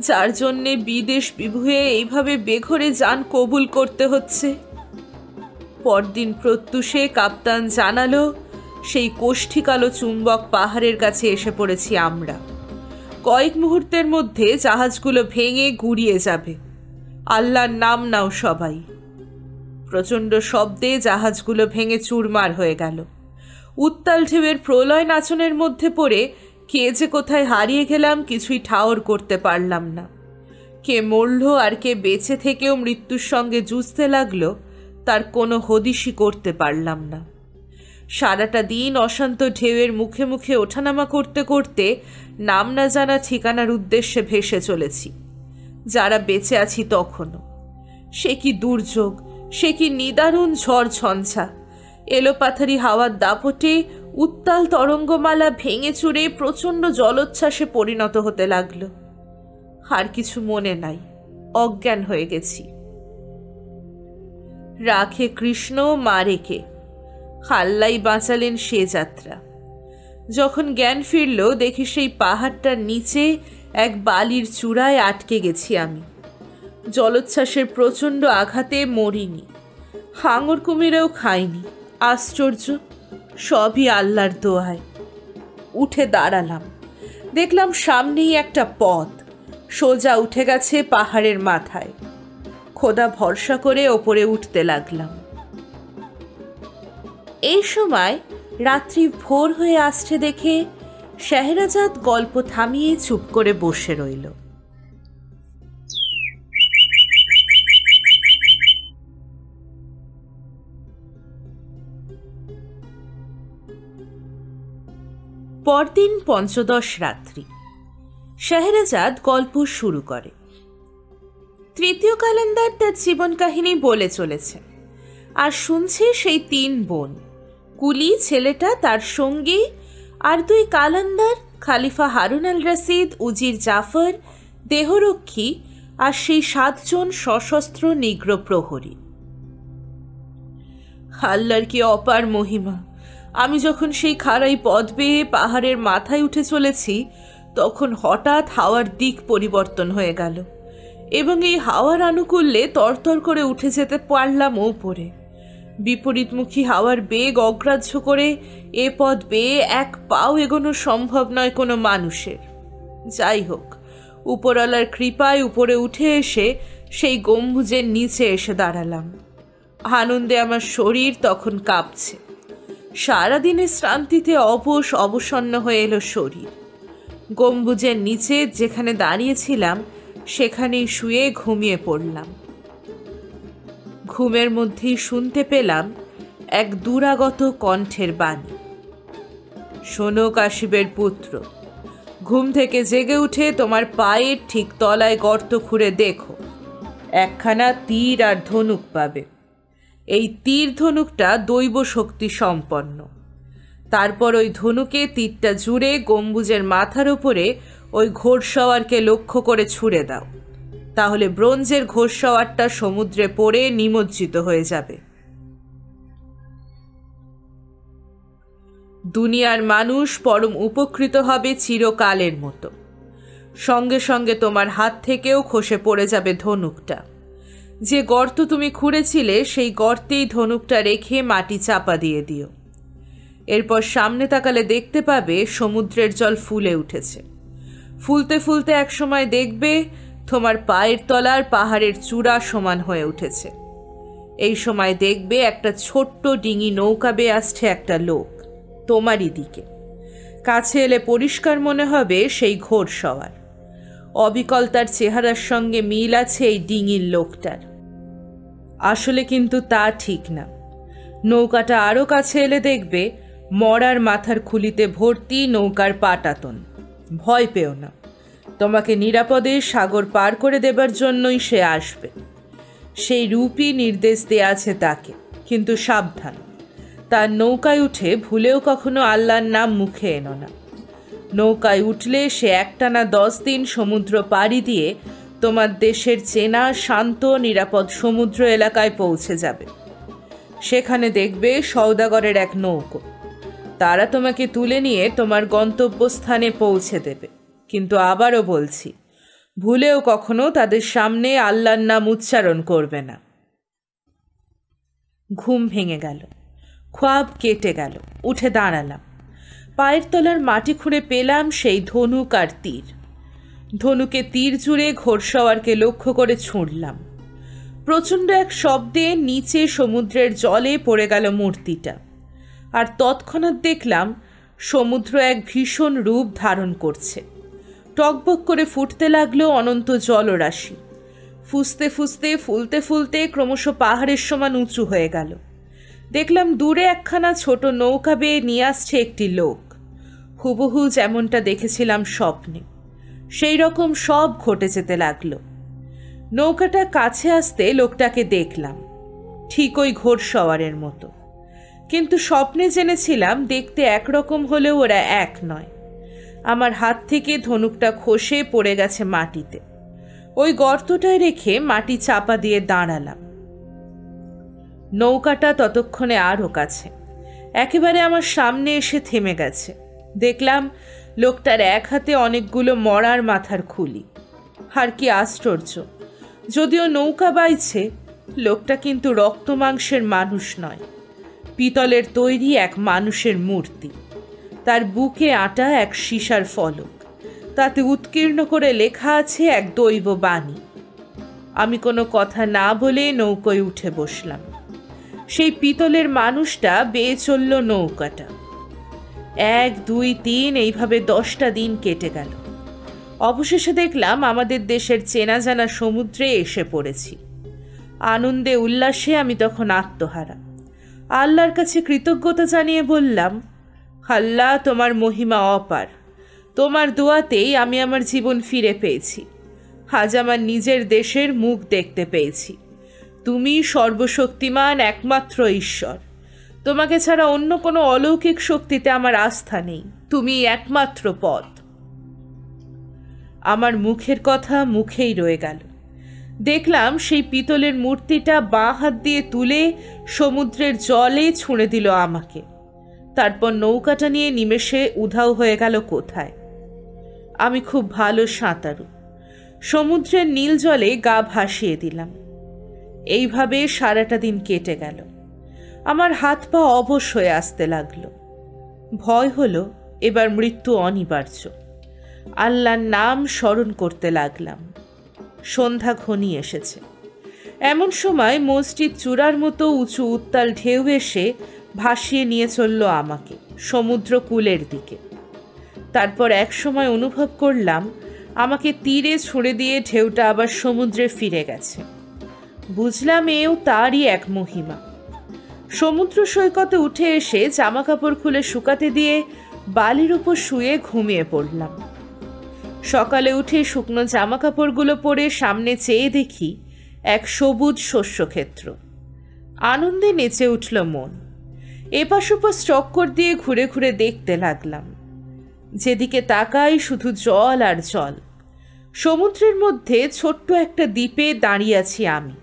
যার জন্যে বিদেশ বিভুয়ে এইভাবে বেঘরে জান কবুল করতে হচ্ছে। পরদিন প্রত্যুষে কাপ্তান জানালো, সেই কোষ্ঠীকালো চুম্বক পাহাড়ের কাছে এসে পড়েছি আমরা। কয়েক মুহূর্তের মধ্যে জাহাজগুলো ভেঙে গুড়িয়ে যাবে। আল্লাহর নাম নাও সবাই। প্রচণ্ড শব্দে জাহাজগুলো ভেঙে চুরমার হয়ে গেল। উত্তাল ঢেউয়ের প্রলয় নাচনের মধ্যে পড়ে কে যে কোথায় হারিয়ে গেলাম কিছুই ঠাওর করতে পারলাম না। কে মরল আর কে বেঁচে থেকেও মৃত্যুর সঙ্গে যুঝতে লাগলো তার কোনো হদিশই করতে পারলাম না। সারাটা দিন অশান্ত ঢেউয়ের মুখে মুখে ওঠানামা করতে করতে নাম না জানা ঠিকানার উদ্দেশ্যে ভেসে চলেছি, যারা বেঁচে আছি তখনও। সে কি দুর্যোগ, সে কি নিদারুণ ঝড় ঝঞ্ঝা! এলোপাথারি হাওয়ার দাপটে উত্তাল তরঙ্গমালা ভেঙে চুরে প্রচণ্ড জলোচ্ছ্বাসে পরিণত হতে লাগলো। আর কিছু মনে নাই, অজ্ঞান হয়ে গেছি। রাখে কৃষ্ণ, মারে কে, আল্লাই বাঁচালেন সে যাত্রা। যখন জ্ঞান ফিরল দেখি সেই পাহাড়টার নিচে এক বালির চূড়ায় আটকে গেছি আমি। জলোচ্ছ্বাসের প্রচণ্ড আঘাতে মরিনি, হাঙর কুমিরেও খাইনি। আশ্চর্য, সবই আল্লাহর দোয়ায়। উঠে দাঁড়ালাম, দেখলাম সামনেই একটা পথ সোজা উঠে গেছে পাহাড়ের মাথায়। খোদা ভরসা করে ওপরে উঠতে লাগলাম। এই সময় রাত্রি ভোর হয়ে আসছে দেখে শেহরাজাদ গল্প থামিয়ে চুপ করে বসে রইল। পরদিন পঞ্চদশ রাত্রি। শেহরাজাদ গল্প শুরু করে। তৃতীয় কালান্দার তার জীবন কাহিনী বলে চলেছে, আর শুনছে সেই 3 বোন, কুলি ছেলেটা, তার সঙ্গী, আর 2 কালান্দার, খালিফা হারুন আল রশিদ, উজির জাফর, দেহরক্ষী, আর সেই 7 জন সশস্ত্র নিগ্র প্রহরী। আল্লাহর কি অপার মহিমা! আমি যখন সেই খাড়াই পথ বেয়ে পাহাড়ের মাথায় উঠে চলেছি তখন হঠাৎ হাওয়ার দিক পরিবর্তন হয়ে গেল এবং এই হাওয়ার আনুকূল্যে তরতর করে উঠে যেতে পারলাম ওপরে। বিপরীতমুখী হাওয়ার বেগ অগ্রাহ্য করে এ পথ বেয়ে 1 পাও এগোনো সম্ভব নয় কোনো মানুষের। যাই হোক, উপরওয়ালার কৃপায় উপরে উঠে এসে সেই গম্বুজের নিচে এসে দাঁড়ালাম। আনন্দে আমার শরীর তখন কাঁপছে। সারাদিনের শ্রান্তিতে অবসন্ন হয়ে এলো শরীর। গম্বুজের নিচে যেখানে দাঁড়িয়েছিলাম সেখানেই শুয়ে ঘুমিয়ে পড়লাম। ঘুমের মধ্যেই শুনতে পেলাম এক দুরাগত কণ্ঠের বাণী, শোনো কাশিবের পুত্র, ঘুম থেকে জেগে উঠে তোমার পায়ের ঠিক তলায় গর্ত খুঁড়ে দেখো, একখানা তীর আর ধনুক পাবে। এই তীর ধনুকটা দৈব শক্তি সম্পন্ন। তারপর ওই ধনুকে তীরটা জুড়ে গম্বুজের মাথার উপরে ওই ঘোড়সওয়ারকে লক্ষ্য করে ছুঁড়ে দাও, তাহলে ব্রোঞ্জের ঘোড়সওয়ারটা সমুদ্রে পড়ে নিমজ্জিত হয়ে যাবে। দুনিয়ার মানুষ পরম উপকৃত হবে চিরকালের মতো। সঙ্গে সঙ্গে তোমার হাত থেকেও খসে পড়ে যাবে ধনুকটা। যে গর্ত তুমি খুঁড়েছিলে সেই গর্তেই ধনুকটা রেখে মাটি চাপা দিয়ে দিও। এরপর সামনে তাকালে দেখতে পাবে সমুদ্রের জল ফুলে উঠেছে। ফুলতে ফুলতে একসময় দেখবে তোমার পায়ের তলার পাহাড়ের চূড়া সমান হয়ে উঠেছে। এই সময় দেখবে একটা ছোট্ট ডিঙি নৌকা বেয়ে আসছে একটা লোক তোমারই দিকে। কাছে এলে পরিষ্কার মনে হবে সেই ঘোড়সওয়ার। অবিকল তার চেহারার সঙ্গে মিল আছে এই ডিঙির লোকটার। আসলে কিন্তু তা ঠিক না। নৌকাটা আরও কাছে এলে দেখবে মরার মাথার খুলিতে ভর্তি নৌকার পাটাতন। ভয় পেও না, তোমাকে নিরাপদে সাগর পার করে দেবার জন্যই সে আসবে। সেই রূপই নির্দেশ দেয়া আছে তাকে, কিন্তু সাবধান, তার নৌকায় উঠে ভুলেও কখনো আল্লাহর নাম মুখে এনো না। নৌকায় উঠলে সে একটানা 10 দিন সমুদ্র পাড়ি দিয়ে তোমার দেশের চেনা শান্ত নিরাপদ সমুদ্র এলাকায় পৌঁছে যাবে। সেখানে দেখবে সওদাগরের এক নৌকো, তারা তোমাকে তুলে নিয়ে তোমার গন্তব্যস্থানে পৌঁছে দেবে। কিন্তু আবারও বলছি, ভুলেও কখনো তাদের সামনে আল্লাহর নাম উচ্চারণ করবে না। ঘুম ভেঙে গেল, খোয়াব কেটে গেল। উঠে দাঁড়ালাম। পায়ের তলার মাটি খুঁড়ে পেলাম সেই ধনুক আর তীর। ধনুকে তীর জুড়ে ঘোড়সওয়ারকে লক্ষ্য করে ছুঁড়লাম। প্রচণ্ড এক শব্দে নিচে সমুদ্রের জলে পড়ে গেল মূর্তিটা। আর তৎক্ষণাৎ দেখলাম সমুদ্র এক ভীষণ রূপ ধারণ করছে। টকবক করে ফুটতে লাগলো অনন্ত জলরাশি। ফুসতে ফুসতে ফুলতে ফুলতে ক্রমশ পাহাড়ের সমান উঁচু হয়ে গেল। দেখলাম দূরে একখানা ছোট নৌকা বেয়ে নিয়ে আসছে একটি লোক। হুবহু যেমনটা দেখেছিলাম স্বপ্নে, সেই রকম সব ঘটে যেতে লাগলো। নৌকাটা কাছে আসতে লোকটাকে দেখলাম, ঠিক ওই ঘোড়সওয়ারের মতো। কিন্তু স্বপ্নে জেনেছিলাম দেখতে একরকম হলেও ওরা এক নয়। আমার হাত থেকে ধনুকটা খসে পড়ে গেছে মাটিতে। ওই গর্তটায় রেখে মাটি চাপা দিয়ে দাঁড়ালাম। নৌকাটা ততক্ষণে আরও কাছে, একেবারে আমার সামনে এসে থেমে গেছে। দেখলাম লোকটার এক হাতে অনেকগুলো মরার মাথার খুলি। আর কি আশ্চর্য, যদিও নৌকা বাইছে, লোকটা কিন্তু রক্ত মাংসের মানুষ নয়, পিতলের তৈরি এক মানুষের মূর্তি। তার বুকে আটা এক সীসার ফলক, তাতে উৎকীর্ণ করে লেখা আছে এক দৈব বাণী। আমি কোনো কথা না বলে নৌকায় উঠে বসলাম। সেই পিতলের মানুষটা বেয়ে চলল নৌকাটা। 1, 2, 3 এইভাবে 10টা দিন কেটে গেল। অবশেষে দেখলাম আমাদের দেশের চেনা জানা সমুদ্রে এসে পড়েছি। আনন্দে উল্লাসে আমি তখন আত্মহারা। আল্লাহর কাছে কৃতজ্ঞতা জানিয়ে বললাম, আল্লাহ, তোমার মহিমা অপার। তোমার দোয়াতেই আমি আমার জীবন ফিরে পেয়েছি। আজ আমার নিজের দেশের মুখ দেখতে পেয়েছি। তুমি সর্বশক্তিমান একমাত্র ঈশ্বর। তোমাকে ছাড়া অন্য কোনো অলৌকিক শক্তিতে আমার আস্থা নেই। তুমি একমাত্র পথ। আমার মুখের কথা মুখেই রয়ে গেল। দেখলাম সেই পিতলের মূর্তিটা বাঁ হাত দিয়ে তুলে সমুদ্রের জলে ছুঁড়ে দিল আমাকে। তারপর নৌকাটা নিয়ে নিমেষে উধাও হয়ে গেল কোথায়। আমি খুব ভালো সাঁতারু। সমুদ্রের নীল জলে গা ভাসিয়ে দিলাম। এইভাবে সারাটা দিন কেটে গেল। আমার হাত পা অবশ হয়ে আসতে লাগলো। ভয় হলো এবার মৃত্যু অনিবার্য। আল্লাহর নাম স্মরণ করতে লাগলাম। সন্ধ্যা ঘনিয়ে এসেছে। এমন সময় মসজিদ চূড়ার মতো উঁচু উত্তাল ঢেউ এসে ভাসিয়ে নিয়ে চলল আমাকে সমুদ্র কূলের দিকে। তারপর এক সময় অনুভব করলাম আমাকে তীরে ছুঁড়ে দিয়ে ঢেউটা আবার সমুদ্রে ফিরে গেছে। বুঝলাম এও তারই এক মহিমা। সমুদ্র সৈকতে উঠে এসে জামা কাপড় খুলে শুকাতে দিয়ে বালির উপর শুয়ে ঘুমিয়ে পড়লাম। সকালে উঠে শুকনো জামা কাপড়গুলো পরে সামনে চেয়ে দেখি এক সবুজ শস্যক্ষেত্র। আনন্দে নেচে উঠল মন। এপাশ ওপাশ চক্কর দিয়ে ঘুরে ঘুরে দেখতে লাগলাম। যেদিকে তাকাই শুধু জল আর জল। সমুদ্রের মধ্যে ছোট্ট একটা দ্বীপে দাঁড়িয়ে আছি আমি।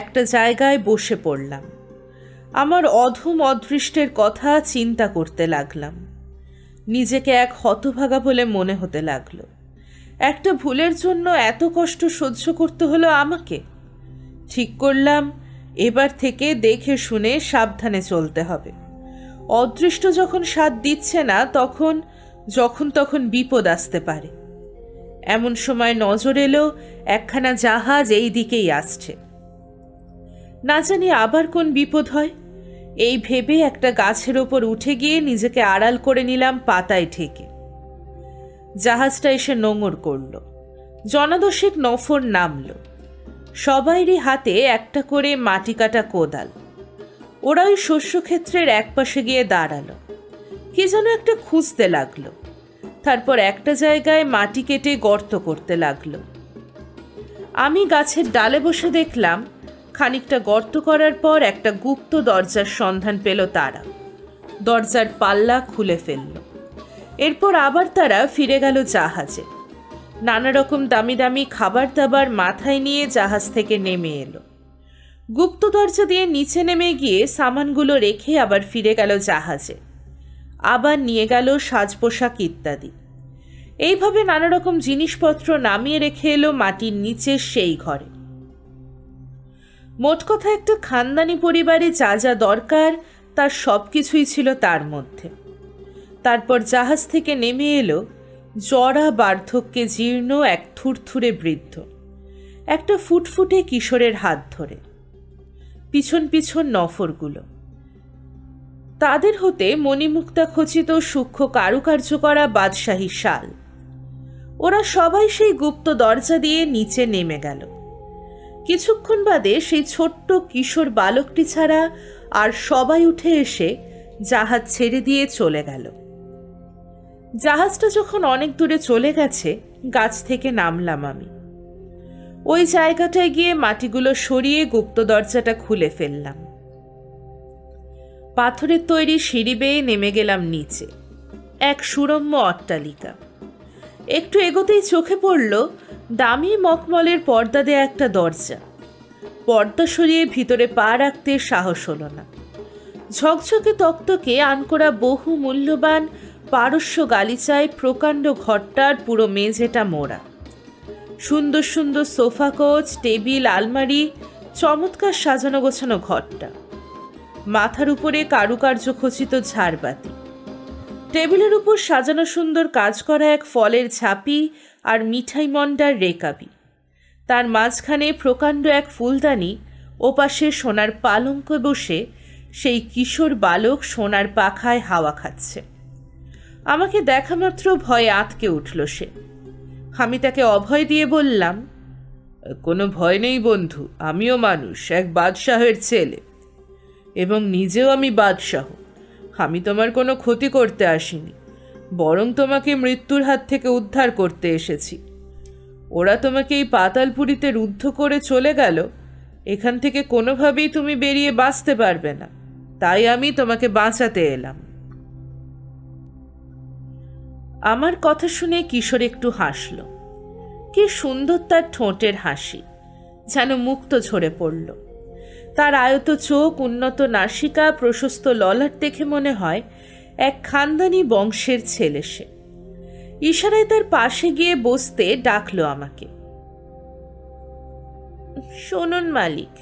একটা জায়গায় বসে পড়লাম। আমার অধম অদৃষ্টের কথা চিন্তা করতে লাগলাম। নিজেকে এক হতভাগা বলে মনে হতে লাগলো। একটা ভুলের জন্য এত কষ্ট সহ্য করতে হলো আমাকে। ঠিক করলাম এবার থেকে দেখে শুনে সাবধানে চলতে হবে। অদৃষ্ট যখন সাথ দিচ্ছে না, যখন তখন বিপদ আসতে পারে। এমন সময় নজর এলো একখানা জাহাজ এই দিকেই আসছে। না জানি আবার কোন বিপদ হয়। এই ভেবে একটা গাছের ওপর উঠে গিয়ে নিজেকে আড়াল করে নিলাম পাতায় ঠেকে। জাহাজটা এসে নোঙর করল। জনদশেক নফর নামল। সবাইরই হাতে একটা করে মাটি কাটা কোদাল। ওরা ওই শস্যক্ষেত্রের একপাশে গিয়ে দাঁড়ালো। কি যেন একটা খুঁজতে লাগলো। তারপর একটা জায়গায় মাটি কেটে গর্ত করতে লাগলো। আমি গাছের ডালে বসে দেখলাম খানিকটা গর্ত করার পর একটা গুপ্ত দরজার সন্ধান পেল তারা। দরজার পাল্লা খুলে ফেলল। এরপর আবার তারা ফিরে গেল জাহাজে। নানা রকম দামি দামি খাবার দাবার মাথায় নিয়ে জাহাজ থেকে নেমে এলো। গুপ্ত দরজা দিয়ে নিচে নেমে গিয়ে সামানগুলো রেখে আবার ফিরে গেল জাহাজে। আবার নিয়ে গেল সাজ পোশাক ইত্যাদি। এইভাবে নানা রকম জিনিসপত্র নামিয়ে রেখে এলো মাটির নিচে সেই ঘরে। মোট কথা একটা খানদানি পরিবারে যা যা দরকার তার সব কিছুই ছিল তার মধ্যে। তারপর জাহাজ থেকে নেমে এলো জরা বার্ধক্যে জীর্ণ এক থুরথুরে বৃদ্ধ, একটা ফুটফুটে কিশোরের হাত ধরে। পিছন পিছন নফরগুলো, তাদের হতে মণিমুক্তা খচিত সূক্ষ্ম কারুকার্য করা বাদশাহী শাল। ওরা সবাই সেই গুপ্ত দরজা দিয়ে নিচে নেমে গেল। কিছুক্ষণ বাদে সেই ছোট্ট কিশোর বালকটি ছাড়া আর সবাই উঠে এসে জাহাজ ছেড়ে দিয়ে চলে গেল। জাহাজটা যখন অনেক দূরে চলে গেছে, গাছ থেকে নামলাম আমি। ওই জায়গাটায় গিয়ে মাটিগুলো সরিয়ে গুপ্ত দরজাটা খুলে ফেললাম। পাথরের তৈরি সিঁড়ি বেয়ে নেমে গেলাম নিচে। এক সুরম্য অট্টালিকা। একটু এগোতেই চোখে পড়ল দামি মখমলের পর্দা দেয়া একটা দরজা। পর্দা সরিয়ে ভিতরে পা রাখতে সাহস হলো না। ঝকঝকে তক্তকে আনকোড়া বহু মূল্যবান পারস্য গালিচায় প্রকাণ্ড ঘরটার পুরো মেঝেটা মোড়া। সুন্দর সুন্দর সোফা কোচ, টেবিল, আলমারি, চমৎকার সাজানো গোছানো ঘরটা। মাথার উপরে কারুকার্য খচিত ঝাড়বাতি। টেবিলের উপর সাজানো সুন্দর কাজ করা এক ফলের ঝাঁপি আর মিঠাই মন্ডার রেকাবি। তার মাঝখানে প্রকাণ্ড এক ফুলদানি, ওপাশে সোনার পালঙ্কে বসে সেই কিশোর বালক সোনার পাখায় হাওয়া খাচ্ছে। আমাকে দেখা মাত্র ভয়ে আঁতকে উঠল সে। আমি তাকে অভয় দিয়ে বললাম, কোনো ভয় নেই বন্ধু, আমিও মানুষ, এক বাদশাহের ছেলে, এবং নিজেও আমি বাদশাহ। আমি তোমার কোনো ক্ষতি করতে আসিনি, বরং তোমাকে মৃত্যুর হাত থেকে উদ্ধার করতে এসেছি। ওরা তোমাকে এই পাতালপুরীতে রুদ্ধ করে চলে গেল, এখান থেকে কোনোভাবেই তুমি বেরিয়ে বাঁচতে পারবে না, তাই আমি তোমাকে বাঁচাতে এলাম। আমার কথা শুনে কিশোর একটু হাসল। কি সুন্দর তার ঠোঁটের হাসি, যেন মুক্ত ঝরে পড়ল। তার আয়ত চোখ, উন্নত নাসিকা, প্রশস্ত ললাট দেখে মনে হয় এক খানদানি বংশের ছেলে সে। ইশারায় তার পাশে গিয়ে বসতে ডাকলো আমাকে। শুনুন মালিক,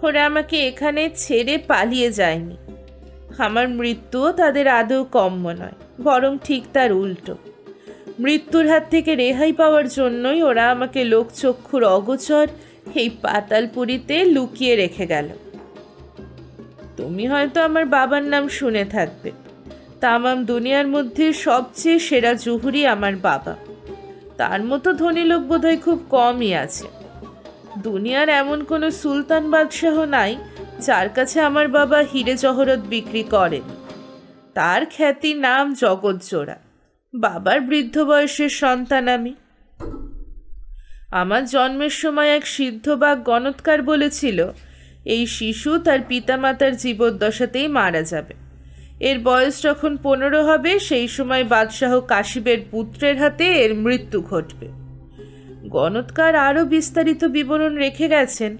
ওরা আমাকে এখানে ছেড়ে পালিয়ে যায়নি। আমার মৃত্যুও তাদের আদৌ কম্য নয়, বরং ঠিক তার উল্টো। মৃত্যুর হাত থেকে রেহাই পাওয়ার জন্যই ওরা আমাকে লোকচক্ষুর অগোচর এই পাতালপুরীতে লুকিয়ে রেখে গেল। তুমি হয়তো আমার বাবার নাম শুনে থাকবে। তামাম দুনিয়ার মধ্যে সবচেয়ে সেরা জহুরি আমার বাবা। তার মতো ধনী লোক বোধহয় খুব কমই আছে। দুনিয়ার এমন কোনো সুলতান বাদশাহ নাই যার কাছে আমার বাবা হিরে জহরত বিক্রি করেন। তার খ্যাতি নাম জগৎজোড়া। বাবার বৃদ্ধ বয়সের সন্তান আমি। আমার জন্মের সময় এক সিদ্ধবাগ গণৎকার বলেছিল এই শিশু তার পিতামাতার জীবদ্দশাতেই মারা যাবে। এর বয়স যখন 15 হবে, সেই সময় বাদশাহ কাশিবের পুত্রের হাতে এর মৃত্যু ঘটবে। গণৎকার আরও বিস্তারিত বিবরণ রেখে গেছেন।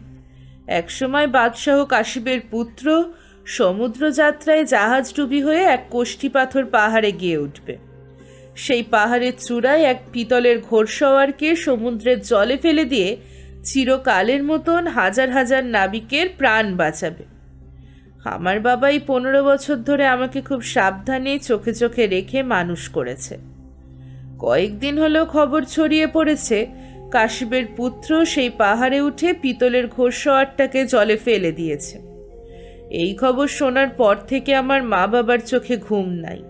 একসময় বাদশাহ কাশিবের পুত্র সমুদ্র যাত্রায় জাহাজডুবি হয়ে এক কোষ্ঠী পাথর পাহাড়ে গিয়ে উঠবে। সেই পাহাড়ের চূড়ায় এক পিতলের ঘোড়সওয়ারকে সমুদ্রের জলে ফেলে দিয়ে চিরকালের মতন হাজার হাজার নাবিকের প্রাণ বাঁচাবে। আমার বাবা এই 15 বছর ধরে আমাকে খুব সাবধানে চোখে চোখে রেখে মানুষ করেছে। কয়েকদিন হলো খবর ছড়িয়ে পড়েছে কাশিবের পুত্র সেই পাহাড়ে উঠে পিতলের ঘোড়সওয়ারটাকে জলে ফেলে দিয়েছে। এই খবর শোনার পর থেকে আমার মা বাবার চোখে ঘুম নাই।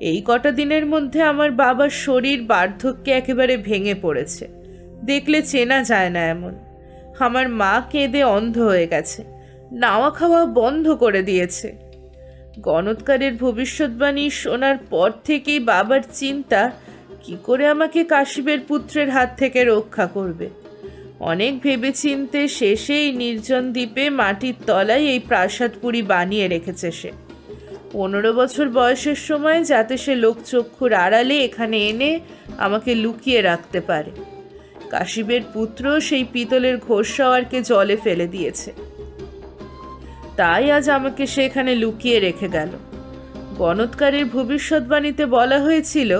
এই কটা দিনের মধ্যে আমার বাবার শরীর বার্ধক্যে একেবারে ভেঙে পড়েছে, দেখলে চেনা যায় না এমন। আমার মা কেঁদে অন্ধ হয়ে গেছে, নাওয়া খাওয়া বন্ধ করে দিয়েছে। গণৎকারের ভবিষ্যৎবাণী শোনার পর থেকেই বাবার চিন্তা কি করে আমাকে কাশিবের পুত্রের হাত থেকে রক্ষা করবে। অনেক ভেবেচিন্তে শেষে এই নির্জন দ্বীপে মাটির তলায় এই প্রাসাদপুরী বানিয়ে রেখেছে সে। 15 বছর বয়সের সময় যাতে সে লোকচক্ষুর আড়ালে এখানে এনে আমাকে লুকিয়ে রাখতে পারে। কাশিবের পুত্র সেই পিতলের ঘোষসাওয়ারকে জলে ফেলে দিয়েছে, তাই আজ আমাকে সে এখানে লুকিয়ে রেখে গেল। গণৎকারের ভবিষ্যৎবাণীতে বলা হয়েছিল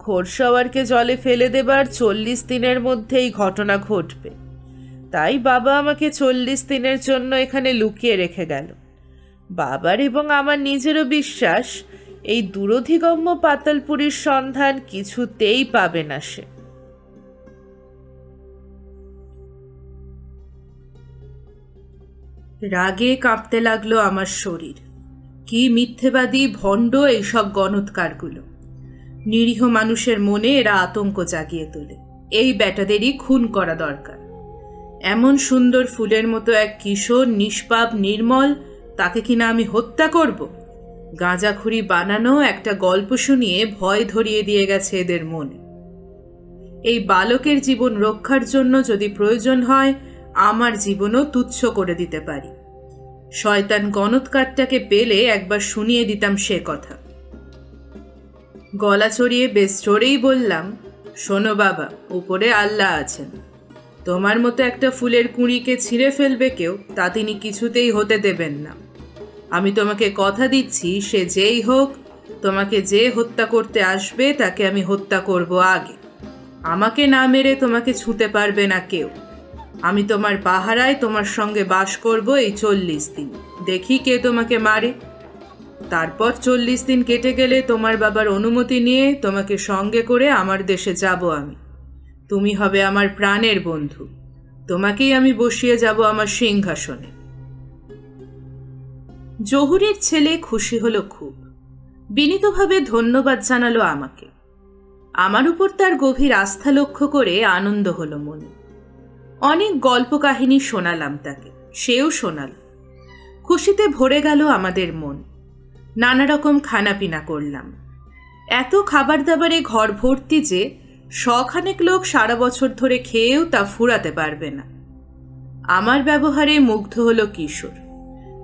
ঘোষসাওয়ারকে জলে ফেলে দেবার 40 দিনের মধ্যে এই ঘটনা ঘটবে। তাই বাবা আমাকে 40 দিনের জন্য এখানে লুকিয়ে রেখে গেল। বাবার এবং আমার নিজেরও বিশ্বাস এই দূরধিগম্য পাতালপুরীর সন্ধান কিছুতেই পাবে না সে। রাগে কাঁপতে লাগলো আমার শরীর। কি মিথ্যেবাদী ভণ্ড এইসব গণৎকারগুলো! নিরীহ মানুষের মনে এরা আতঙ্ক জাগিয়ে তোলে। এই ব্যাটাদেরই খুন করা দরকার। এমন সুন্দর ফুলের মতো এক কিশোর, নিষ্পাপ নির্মল, তাকে কিনা আমি হত্যা করব? গাঁজাখুরি বানানো একটা গল্প শুনিয়ে ভয় ধরিয়ে দিয়ে গেছে এদের মনে। এই বালকের জীবন রক্ষার জন্য যদি প্রয়োজন হয় আমার জীবনও তুচ্ছ করে দিতে পারি। শয়তান গণৎকারটাকে পেলে একবার শুনিয়ে দিতাম সে কথা। গলা চড়িয়ে বেশ জোরেই বললাম, শোনো বাবা, উপরে আল্লাহ আছেন। তোমার মতো একটা ফুলের কুঁড়িকে ছিঁড়ে ফেলবে কেউ, তা তিনি কিছুতেই হতে দেবেন না। আমি তোমাকে কথা দিচ্ছি, সে যেই হোক, তোমাকে যে হত্যা করতে আসবে তাকে আমি হত্যা করব আগে। আমাকে না মেরে তোমাকে ছুঁতে পারবে না কেউ। আমি তোমার পাহারায় তোমার সঙ্গে বাস করব এই 40 দিন। দেখি কে তোমাকে মারে। তারপর 40 দিন কেটে গেলে তোমার বাবার অনুমতি নিয়ে তোমাকে সঙ্গে করে আমার দেশে যাব আমি। তুমি হবে আমার প্রাণের বন্ধু। তোমাকেই আমি বসিয়ে যাব আমার সিংহাসনে। জহুরের ছেলে খুশি হলো খুব। বিনীতভাবে ধন্যবাদ জানালো আমাকে। আমার উপর তার গভীর আস্থা লক্ষ্য করে আনন্দ হলো মনে। অনেক গল্প কাহিনী শোনালাম তাকে, সেও শোনাল। খুশিতে ভরে গেল আমাদের মন। নানা রকম খানাপিনা করলাম। এত খাবার দাবারে ঘর ভর্তি যে শখানেক লোক সারা বছর ধরে খেয়েও তা ফুরাতে পারবে না। আমার ব্যবহারে মুগ্ধ হলো কিশোর।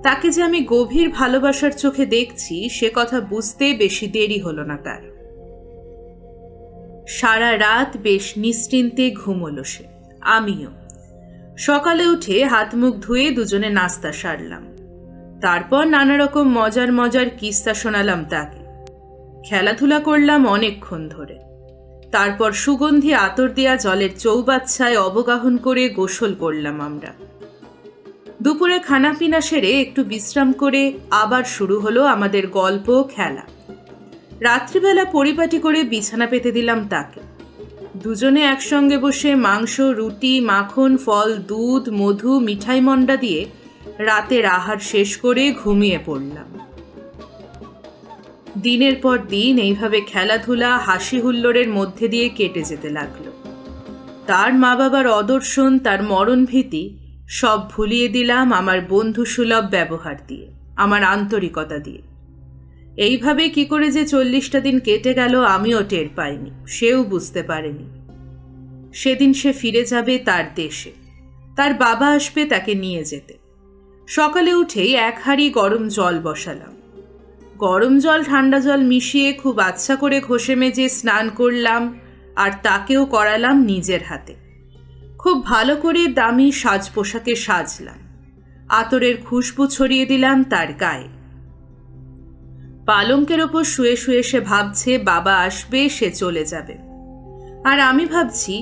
তাকে যে আমি গভীর ভালোবাসার চোখে দেখছি সে কথা বুঝতে বেশি দেরি হলো না তার। সারা রাত বেশ নিশ্চিন্তে ঘুমোলো সে, আমিও। সকালে উঠে হাত মুখ ধুয়ে দুজনে নাস্তা সারলাম। তারপর নানা রকম মজার মজার কিস্সা শোনালাম তাকে। খেলাধুলা করলাম অনেকক্ষণ ধরে। তারপর সুগন্ধি আতর দেয়া জলের চৌবাচ্চায় অবগাহন করে গোসল করলাম আমরা। দুপুরে খানাপিনা সেরে একটু বিশ্রাম করে আবার শুরু হলো আমাদের গল্প খেলা। রাত্রিবেলা পরিপাটি করে বিছানা পেতে দিলাম তাকে। দুজনে একসঙ্গে বসে মাংস, রুটি, মাখন, ফল, দুধ, মধু, মিঠাই মন্ডা দিয়ে রাতের আহার শেষ করে ঘুমিয়ে পড়লাম। দিনের পর দিন এইভাবে খেলাধুলা, হাসি হুল্লোড়ের মধ্যে দিয়ে কেটে যেতে লাগলো। তার মা বাবার অদর্শন, তার মরণ ভীতি সব ভুলিয়ে দিলাম আমার বন্ধুসুলভ ব্যবহার দিয়ে, আমার আন্তরিকতা দিয়ে। এইভাবে কি করে যে 40টা দিন কেটে গেল আমিও টের পাইনি, সেও বুঝতে পারেনি। সেদিন সে ফিরে যাবে তার দেশে। তার বাবা আসবে তাকে নিয়ে যেতে। সকালে উঠেই 1 হাঁড়ি গরম জল বসালাম। গরম জল ঠান্ডা জল মিশিয়ে খুব আচ্ছা করে ঘষে মেজে স্নান করলাম, আর তাকেও করালাম নিজের হাতে। খুব ভালো করে দামি সাজ পোশাকে সাজলাম। আতরের খুশবু ছড়িয়ে দিলাম তার গায়ে। পালঙ্কের ওপর শুয়ে শুয়ে সে ভাবছে বাবা আসবে, সে চলে যাবে। আর আমি ভাবছি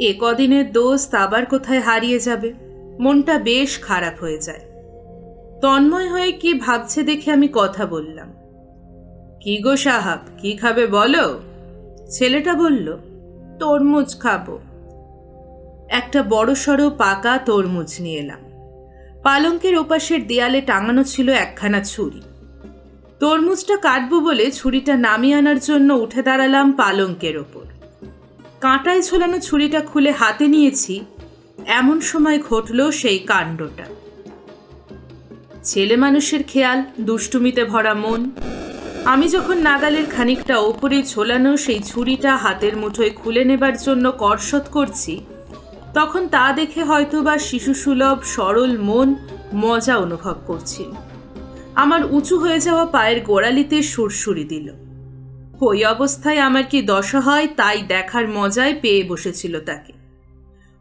এ কদিনের দোস্ত আবার কোথায় হারিয়ে যাবে। মনটা বেশ খারাপ হয়ে যায়। তন্ময় হয়ে কি ভাবছে দেখে আমি কথা বললাম। কি গো সাহাব, কি খাবে বলো? ছেলেটা বলল, তরমুজ খাবো। একটা বড়সড় পাকা তরমুজ নিয়ে এলাম। পালঙ্কের ওপাশের দেয়ালে টাঙানো ছিল একখানা ছুরি। তরমুজটা কাটবো বলে ছুরিটা নামিয়ে আনার জন্য উঠে দাঁড়ালাম পালঙ্কের ওপর। কাঁটায় ঝোলানো ছুরিটা খুলে হাতে নিয়েছি, এমন সময় ঘটল সেই কাণ্ডটা। ছেলে মানুষের খেয়াল, দুষ্টুমিতে ভরা মন। আমি যখন নাগালের খানিকটা ওপরে ঝোলানো সেই ছুরিটা হাতের মুঠোয় খুলে নেবার জন্য কর্ষত করছি, তখন তা দেখে হয়তোবা শিশুসুলভ সরল মন মজা অনুভব করছিল। আমার উঁচু হয়ে যাওয়া পায়ের গোড়ালিতে সুরসুরি দিল। ওই অবস্থায় আমার কি দশা হয় তাই দেখার মজায় পেয়ে বসেছিল তাকে।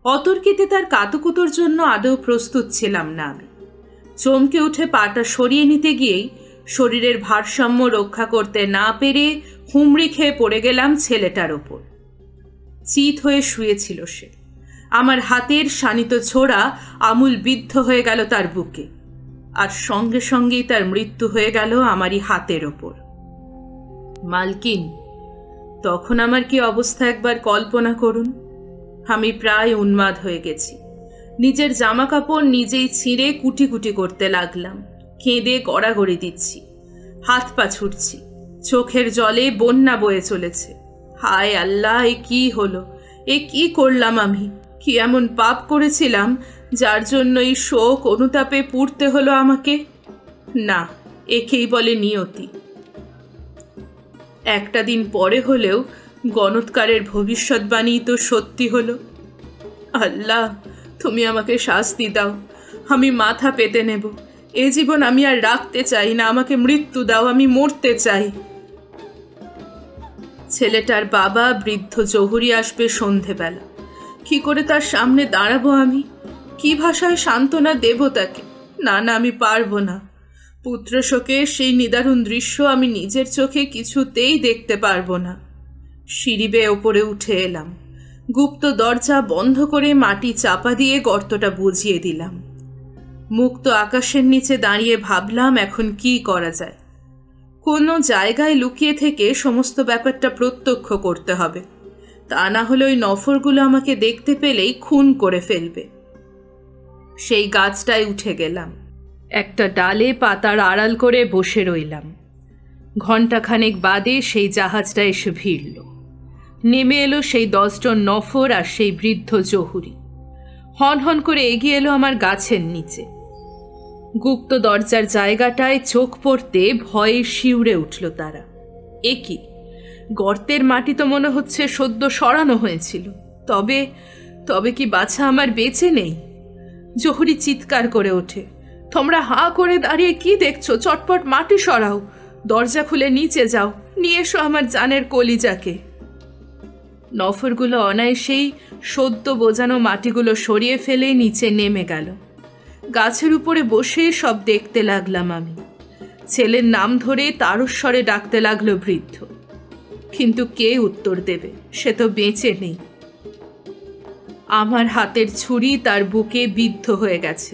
অতর্কিতে তার কাতুকুতোর জন্য আদৌ প্রস্তুত ছিলাম না আমি। চমকে উঠে পাটা সরিয়ে নিতে গিয়েই শরীরের ভারসাম্য রক্ষা করতে না পেরে হুমড়ি খেয়ে পড়ে গেলাম ছেলেটার ওপর। চিত হয়ে শুয়েছিল সে। আমার হাতের শানিত ছোড়া আমূল বিদ্ধ হয়ে গেল তার বুকে, আর সঙ্গে সঙ্গেই তার মৃত্যু হয়ে গেল আমারই হাতের ওপর। মালকিন, তখন আমার কি অবস্থা একবার কল্পনা করুন। আমি প্রায় উন্মাদ হয়ে গেছি। নিজের জামা কাপড় নিজেই ছিঁড়ে কুটি কুটি করতে লাগলাম। কেঁদে গড়াগড়ি দিচ্ছি, হাত পা ছুটছি, চোখের জলে বন্যা বয়ে চলেছে। হায় আল্লাহ, এ কি হলো? এ কি করলাম আমি? কি এমন পাপ করেছিলাম যার জন্য এই শোক অনুতাপে পুড়তে হলো আমাকে? না, একেই বলে নিয়তি। একটা দিন পরে হলেও গণৎকারের ভবিষ্যৎবাণী তো সত্যি হলো। আল্লাহ, তুমি আমাকে শাস্তি দাও। আমি মাথা পেতে নেব। এ জীবন আমি আর রাখতে চাই না। আমাকে মৃত্যু দাও, আমি মরতে চাই। ছেলেটার বাবা বৃদ্ধ জহুরি আসবে সন্ধেবেলা। কি করে তার সামনে দাঁড়াবো আমি? কি ভাষায় সান্ত্বনা দেব তাকে? না না, আমি পারবো না। পুত্র শোকের সেই নিদারুণ দৃশ্য আমি নিজের চোখে কিছুতেই দেখতে পারবো না। সিঁড়ি বেয়ে ওপরে উঠে এলাম। গুপ্ত দরজা বন্ধ করে মাটি চাপা দিয়ে গর্তটা বুঝিয়ে দিলাম। মুক্ত আকাশের নিচে দাঁড়িয়ে ভাবলাম এখন কি করা যায়। কোনো জায়গায় লুকিয়ে থেকে সমস্ত ব্যাপারটা প্রত্যক্ষ করতে হবে, তা না হলে ওই নফরগুলো আমাকে দেখতে পেলেই খুন করে ফেলবে। সেই গাছটায় উঠে গেলাম। একটা ডালে পাতার আড়াল করে বসে রইলাম। ঘণ্টাখানেক বাদে সেই জাহাজটা এসে ভিড়ল। নেমে এলো সেই 10 জন নফর আর সেই বৃদ্ধ জহুরি। হন হন করে এগিয়ে এলো আমার গাছের নিচে। গুপ্ত দরজার জায়গাটায় চোখ পড়তে ভয়ে শিউরে উঠল তারা। এ কি? গর্তের মাটি তো মনে হচ্ছে সদ্য সরানো হয়েছিল। তবে তবে কি বাছা আমার বেঁচে নেই? জহুরি চিৎকার করে ওঠে, তোমরা হাঁ করে দাঁড়িয়ে কি দেখছো? চটপট মাটি সরাও, দরজা খুলে নিচে যাও, নিয়ে এসো আমার জানের কলিজাকে। নফরগুলো অনায়াসেই সদ্য বোঝানো মাটিগুলো সরিয়ে ফেলে নিচে নেমে গেল। গাছের উপরে বসে সব দেখতে লাগলাম আমি। ছেলের নাম ধরে তারস্বরে ডাকতে লাগলো বৃদ্ধ, কিন্তু কে উত্তর দেবে? সে তো বেঁচে নেই। আমার হাতের ছুরি তার বুকে বিদ্ধ হয়ে গেছে।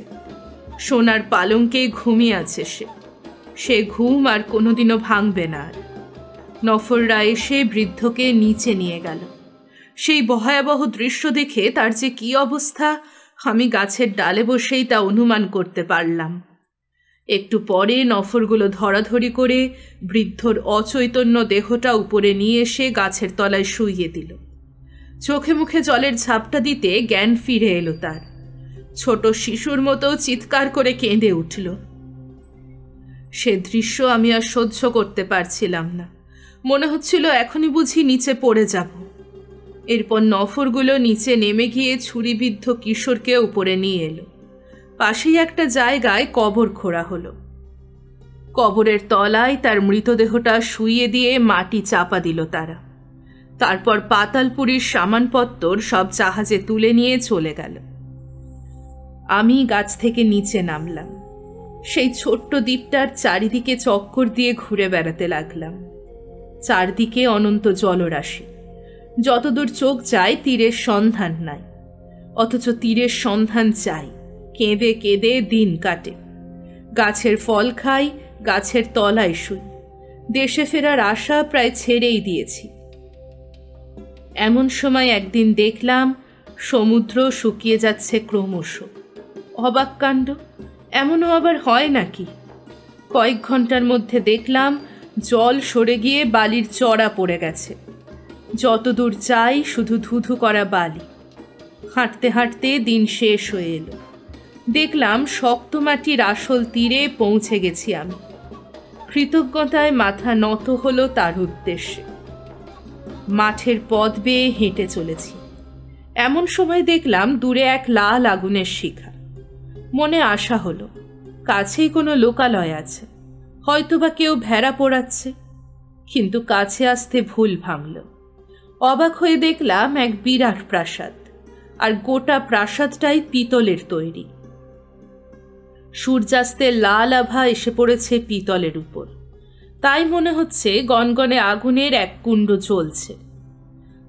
সোনার পালঙ্কে ঘুমিয়ে আছে সে ঘুম আর কোনোদিনও ভাঙবে না আর। নফররা এসে বৃদ্ধকে নিচে নিয়ে গেল। সেই ভয়াবহ দৃশ্য দেখে তার যে কি অবস্থা আমি গাছের ডালে বসেই তা অনুমান করতে পারলাম। একটু পরে নফরগুলো ধরাধরি করে বৃদ্ধর অচৈতন্য দেহটা উপরে নিয়ে এসে গাছের তলায় শুইয়ে দিল। চোখে মুখে জলের ঝাপটা দিতে জ্ঞান ফিরে এলো তার। ছোট শিশুর মতো চিৎকার করে কেঁদে উঠল। সে দৃশ্য আমি আর সহ্য করতে পারছিলাম না। মনে হচ্ছিল এখনই বুঝি নিচে পড়ে যাব। এরপর নফরগুলো নিচে নেমে গিয়ে ছুরিবিদ্ধ কিশোরকে উপরে নিয়ে এলো। পাশেই একটা জায়গায় কবর খোঁড়া হলো। কবরের তলায় তার মৃতদেহটা শুইয়ে দিয়ে মাটি চাপা দিল তারা। তারপর পাতালপুরীর সামানপত্তর সব জাহাজে তুলে নিয়ে চলে গেল। আমি গাছ থেকে নিচে নামলাম। সেই ছোট্ট দ্বীপটার চারিদিকে চক্কর দিয়ে ঘুরে বেড়াতে লাগলাম। চারদিকে অনন্ত জলরাশি। যতদূর চোখ যায় তীরের সন্ধান নাই, অথচ তীরের সন্ধান চাই। কেঁদে কেঁদে দিন কাটে। গাছের ফল খাই, গাছের তলায় শুই। দেশে ফেরার আশা প্রায় ছেড়েই দিয়েছি। এমন সময় একদিন দেখলাম সমুদ্র শুকিয়ে যাচ্ছে ক্রমশ। অবাক কাণ্ড! এমনও আবার হয় নাকি? কয়েক ঘন্টার মধ্যে দেখলাম জল সরে গিয়ে বালির চড়া পড়ে গেছে। যতদূর চাই শুধু ধুধু করা বালি। হাঁটতে হাঁটতে দিন শেষ হয়ে এলো। দেখলাম শক্ত মাটির আসল তীরে পৌঁছে গেছি আমি। কৃতজ্ঞতায় মাথা নত হলো তার উদ্দেশ্যে। মাঠের পথ বেয়ে হেঁটে চলেছি। এমন সময় দেখলাম দূরে এক লাল আগুনের শিখা। মনে আশা হলো কাছেই কোনো লোকালয় আছে, হয়তোবা কেউ ভেড়া পোড়াচ্ছে। কিন্তু কাছে আসতে ভুল ভাঙল। অবাক হয়ে দেখলাম এক বিরাট প্রাসাদ, আর গোটা প্রাসাদটাই পিতলের তৈরি। সূর্যাস্তের লাল আভা এসে পড়েছে পিতলের উপর, তাই মনে হচ্ছে গনগনে আগুনের এক কুণ্ড জ্বলছে।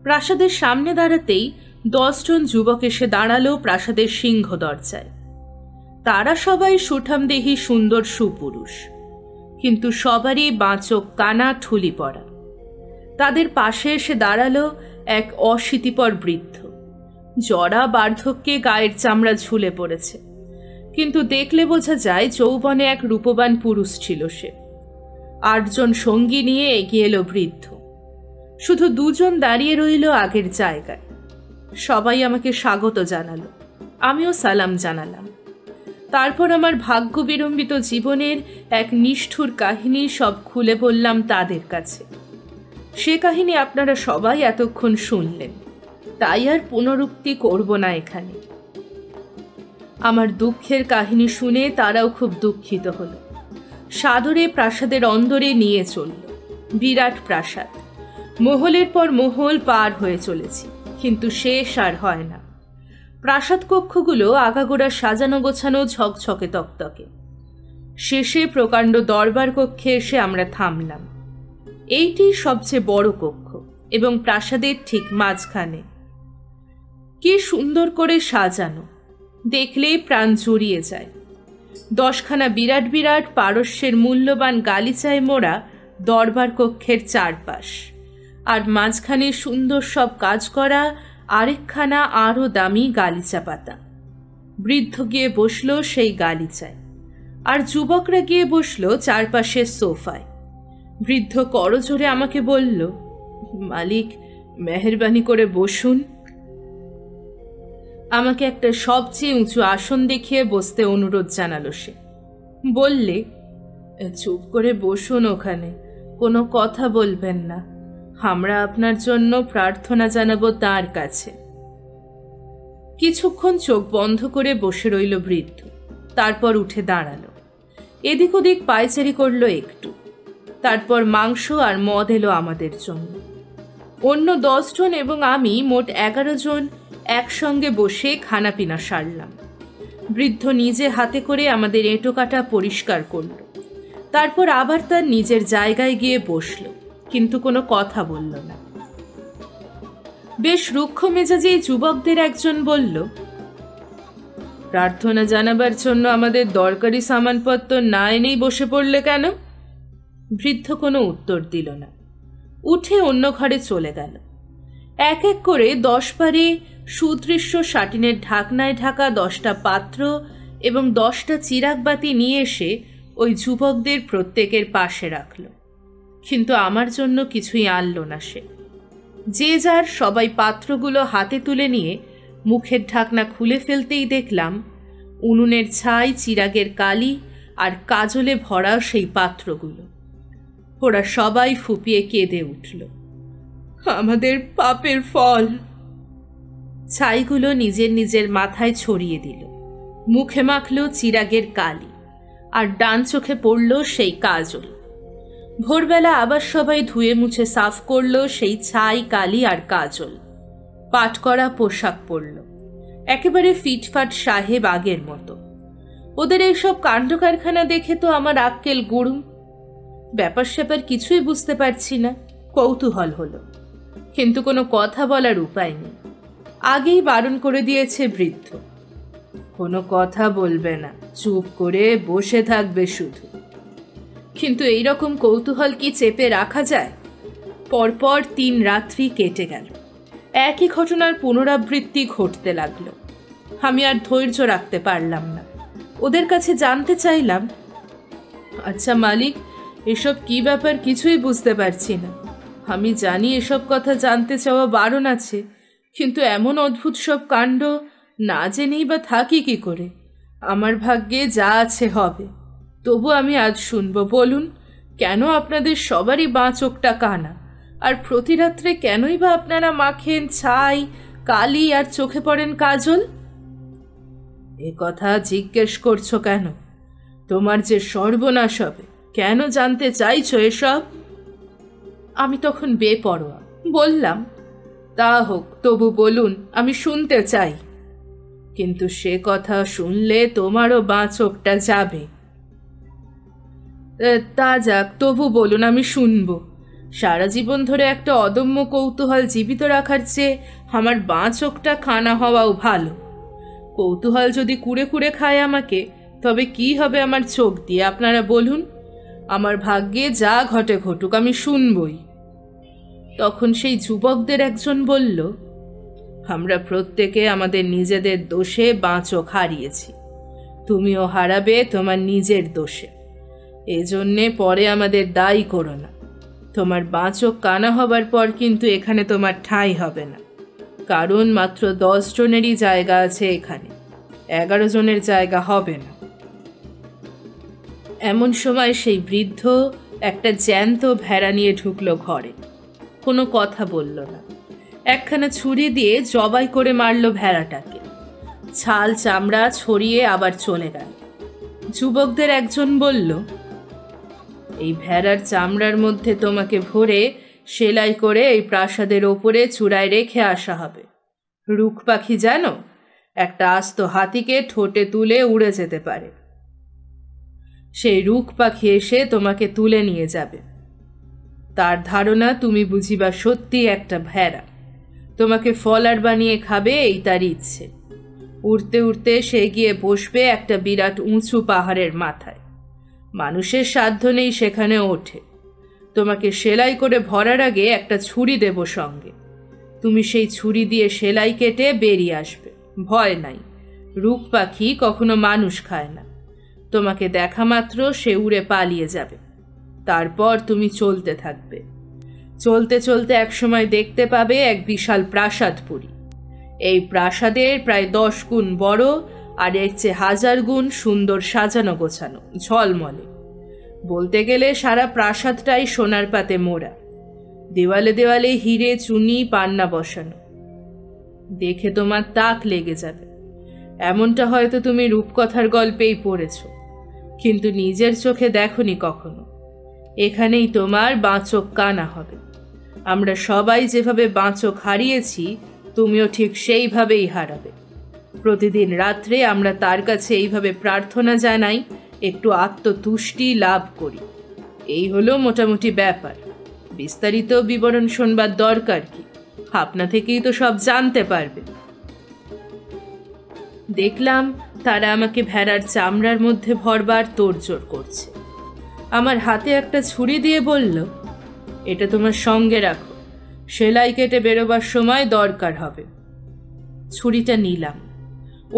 প্রাসাদের সামনে দাঁড়াতেই 10 জন যুবক এসে দাঁড়ালো প্রাসাদের সিংহ দরজায়। তারা সবাই সুঠামদেহী সুন্দর সুপুরুষ, কিন্তু সবারই বাঁচক কানা ঠুলি পড়া। তাদের পাশে এসে দাঁড়ালো এক অশীতিপর বৃদ্ধ। জরা বার্ধক্যে গায়ের চামড়া ঝুলে পড়েছে, কিন্তু দেখলে বোঝা যায় যৌবনে এক রূপবান পুরুষ ছিল সে। 8 জন সঙ্গী নিয়ে এগিয়ে এলো বৃদ্ধ। শুধু 2 জন দাঁড়িয়ে রইল আগের জায়গায়। সবাই আমাকে স্বাগত জানালো, আমিও সালাম জানালাম। তারপর আমার ভাগ্য বিড়ম্বিত জীবনের এক নিষ্ঠুর কাহিনী সব খুলে বললাম তাদের কাছে। সে কাহিনী আপনারা সবাই এতক্ষণ শুনলেন, তাই আর পুনরুক্তি করব না এখানে। আমার দুঃখের কাহিনী শুনে তারাও খুব দুঃখিত হলো। সাদরে প্রাসাদের অন্দরে নিয়ে চলল। বিরাট প্রাসাদ, মহলের পর মহল পার হয়ে চলেছি, কিন্তু শেষ আর হয় না। প্রাসাদ কক্ষগুলো আগাগোড়া সাজানো গোছানো, ঝকঝকে তকতকে। শেষে প্রকাণ্ড দরবার কক্ষে এসে আমরা থামলাম। এইটি সবচেয়ে বড় কক্ষ এবং প্রাসাদের ঠিক মাঝখানে। কি সুন্দর করে সাজানো, দেখলেই প্রাণ জুড়িয়ে যায়। 10খানা বিরাট বিরাট পারস্যের মূল্যবান গালিচায় মোড়া দরবার কক্ষের চারপাশ, আর মাঝখানে সুন্দর সব কাজ করা আরেকখানা আরও দামি গালিচা পাতা। বৃদ্ধ গিয়ে বসল সেই গালিচায়, আর যুবকরা গিয়ে বসল চারপাশের সোফায়। বৃদ্ধ করজোরে আমাকে বলল, মালিক, মেহেরবানি করে বসুন। আমাকে একটা সবচেয়ে উঁচু আসন দেখিয়ে বসতে অনুরোধ জানালো সে। বললে, চুপ করে বসুন ওখানে, কোনো কথা বলবেন না, আমরা আপনার জন্য প্রার্থনা জানাবো তার কাছে। কিছুক্ষণ চোখ বন্ধ করে বসে রইল বৃদ্ধ, তারপর উঠে দাঁড়ালো। এদিক ওদিক পায়চারি করলো একটু, তারপর মাংস আর মদ এলো আমাদের জন্য। অন্য 10 জন এবং আমি মোট 11 জন একসঙ্গে বসে খানাপিনা সারলাম। বৃদ্ধ নিজে হাতে করে আমাদের এঁটো কাটা পরিষ্কার করল, তারপর আবার তার নিজের জায়গায় গিয়ে বসল, কিন্তু কোনো কথা বলল না। বেশ রুক্ষ মেজাজে যুবকদের একজন বলল, প্রার্থনা জানাবার জন্য আমাদের দরকারি সামানপত্র না এনেই বসে পড়লে কেন? বৃদ্ধ কোনো উত্তর দিল না, উঠে অন্য ঘরে চলে গেল। এক এক করে 10 পারে সুদৃশ্য সাটিনের ঢাকনায় ঢাকা 10টা পাত্র এবং 10টা চিরাগবাতি নিয়ে এসে ওই যুবকদের প্রত্যেকের পাশে রাখল, কিন্তু আমার জন্য কিছুই আনল না সে। যে যার সবাই পাত্রগুলো হাতে তুলে নিয়ে মুখের ঢাকনা খুলে ফেলতেই দেখলাম উনুনের ছাই, চিরাগের কালি আর কাজলে ভরা সেই পাত্রগুলো। ওরা সবাই ফুপিয়ে কেঁদে উঠল, আমাদের পাপের ফল। ছাইগুলো নিজের নিজের মাথায় ছড়িয়ে দিল, মুখে মাখল চিরাগের কালি, আর ডান চোখে পড়ল সেই কাজল। ভোরবেলা আবার সবাই ধুয়ে মুছে সাফ করল সেই ছাই, কালি আর কাজল। পাট করা পোশাক পরল, একেবারে ফিটফাট সাহেব আগের মতো। ওদের এইসব কাণ্ড কারখানা দেখে তো আমার আক্কেল গুড়ুম। ব্যাপার স্যাপার কিছুই বুঝতে পারছি না। কৌতূহল হলো, কিন্তু কোনো কথা বলার উপায় নেই। আগেই বারণ করে দিয়েছে বৃদ্ধ, কোনো কথা বলবে না, চুপ করে বসে থাকবে শুধু। কিন্তু এইরকম কৌতূহল কি চেপে রাখা যায়? পরপর 3 রাত্রি কেটে গেল, একই ঘটনার পুনরাবৃত্তি ঘটতে লাগলো। আমি আর ধৈর্য রাখতে পারলাম না। ওদের কাছে জানতে চাইলাম, আচ্ছা মালিক, এসব কি ব্যাপার কিছুই বুঝতে পারছি না। আমি জানি এসব কথা জানতে চাওয়া বারণ আছে, কিন্তু এমন অদ্ভুত সব কাণ্ড না জেনেই বা থাকি কি করে? আমার ভাগ্যে যা আছে হবে, তবু আমি আজ শুনবো। বলুন, কেন আপনাদের সবারই বাঁ চোখটা কানা? আর প্রতি রাত্রে কেনই বা আপনারা মাখেন ছাই, কালি আর চোখে পড়েন কাজল। এ কথা জিজ্ঞেস করছো কেন? তোমার যে সর্বনাশ হবে, কেন জানতে চাইছো এসব? আমি তখন বেপরোয়া বললাম, তা হোক, তবু বলুন, আমি শুনতে চাই। কিন্তু সে কথা শুনলে তোমারও বাঁ চোখটা যাবে। তা যাক, তবু বলুন, আমি শুনব। সারা জীবন ধরে একটা অদম্য কৌতূহল জীবিত রাখার চেয়ে আমার বাঁ চোখটা কানা হওয়াও ভালো। কৌতূহল যদি কুড়ে কুড়ে খায় আমাকে, তবে কি হবে আমার চোখ দিয়ে আপনারা বলুন? আমার ভাগ্যে যা ঘটে ঘটুক, আমি শুনবই। তখন সেই যুবকদের একজন বলল, আমরা প্রত্যেকে আমাদের নিজেদের দোষে বাঁ চোখ হারিয়েছি। তুমিও হারাবে তোমার নিজের দোষে। এজন্যে পরে আমাদের দায়ী করো না। তোমার বাঁ চোখ কানা হবার পর কিন্তু এখানে তোমার ঠাঁই হবে না, কারণ মাত্র 10 জনেরই জায়গা আছে এখানে, 11 জনের জায়গা হবে না। এমন সময় সেই বৃদ্ধ একটা জ্যান্ত ভেড়া নিয়ে ঢুকলো ঘরে। কোনো কথা বলল না, একখানা ছুরি দিয়ে জবাই করে মারল ভেড়াটাকে। ছাল চামড়া ছড়িয়ে আবার চলে গেল। যুবকদের একজন বলল, এই ভেড়ার চামড়ার মধ্যে তোমাকে ভরে সেলাই করে এই প্রাসাদের ওপরে চূড়ায় রেখে আসা হবে। রুখ পাখি জানো, একটা আস্ত হাতিকে ঠোঁটে তুলে উড়ে যেতে পারে। সেই রুখ পাখি এসে তোমাকে তুলে নিয়ে যাবে। তার ধারণা তুমি বুঝিবা সত্যি একটা ভেড়া, তোমাকে ফলার বানিয়ে খাবে, এই তার ইচ্ছে। উড়তে উড়তে সে গিয়ে বসবে একটা বিরাট উঁচু পাহাড়ের মাথায়। মানুষের সাধ্য নেই সেখানে ওঠে। তোমাকে সেলাই করে ভরার আগে একটা ছুরি দেব সঙ্গে। তুমি সেই ছুরি দিয়ে সেলাই কেটে বেরিয়ে আসবে, ভয় নাই। রুখ পাখি কখনো মানুষ খায় না। তোমাকে দেখা মাত্র সে উড়ে পালিয়ে যাবে। তারপর তুমি চলতে থাকবে। চলতে চলতে একসময় দেখতে পাবে এক বিশাল প্রাসাদপুরী। এই প্রাসাদের প্রায় 10 গুণ বড়, আর এর চেয়ে 1000 গুণ সুন্দর সাজানো গোছানো, ঝলমলে। বলতে গেলে সারা প্রাসাদটাই সোনার পাতে মোড়া। দেওয়ালে দেওয়ালে হিরে চুনি পান্না বসানো। দেখে তোমার তাক লেগে যাবে। এমনটা হয়তো তুমি রূপকথার গল্পেই পড়েছ, কিন্তু নিজের চোখে দেখনি কখনো। এখানেই তোমার বাঁ চোখ কানা হবে। আমরা সবাই যেভাবে বাঁ চোখ হারিয়েছি, তুমিও ঠিক সেইভাবেই হারাবে। প্রতিদিন রাত্রে আমরা তার কাছে এইভাবে প্রার্থনা জানাই, একটু আত্মতুষ্টি লাভ করি। এই হলো মোটামুটি ব্যাপার। বিস্তারিত বিবরণ শোনবার দরকার কি? আপনা থেকেই তো সব জানতে পারবে। দেখলাম তারা আমাকে ভেড়ার চামড়ার মধ্যে ভরবার তোড়জোড় করছে। আমার হাতে একটা ছুরি দিয়ে বলল, এটা তোমার সঙ্গে রাখো, সেলাই কেটে বেরোবার সময় দরকার হবে। ছুরিটা নিলাম।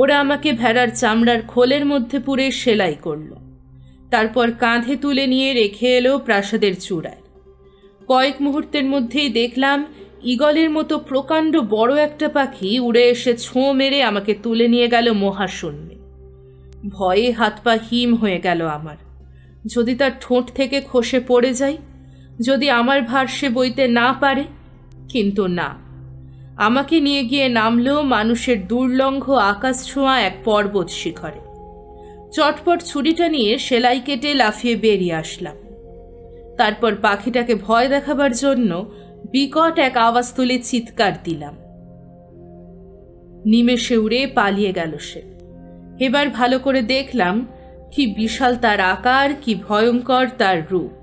ওরা আমাকে ভেড়ার চামড়ার খোলের মধ্যে পুরে সেলাই করল। তারপর কাঁধে তুলে নিয়ে রেখে এলো প্রাসাদের চূড়ায়। কয়েক মুহূর্তের মধ্যেই দেখলাম ঈগলের মতো প্রকাণ্ড বড় একটা পাখি উড়ে এসে ছোঁ মেরে আমাকে তুলে নিয়ে গেল মহাশূন্যে। ভয়ে হাত পা হিম হয়ে গেল আমার। যদি তার ঠোঁট থেকে খসে পড়ে যাই, যদি আমার ভার সে বইতে না পারে। কিন্তু না, আমাকে নিয়ে গিয়ে নামলো মানুষের দুর্লঙ্ঘ আকাশ ছোঁয়া এক পর্বত শিখরে। চটপট ছুরিটা নিয়ে সেলাই কেটে লাফিয়ে বেরিয়ে আসলাম। তারপর পাখিটাকে ভয় দেখাবার জন্য বিকট এক আওয়াজ তুলে চিৎকার দিলাম। নিমেষে উড়ে পালিয়ে গেল সে। এবার ভালো করে দেখলাম কি বিশাল তার আকার, কি ভয়ঙ্কর তার রূপ।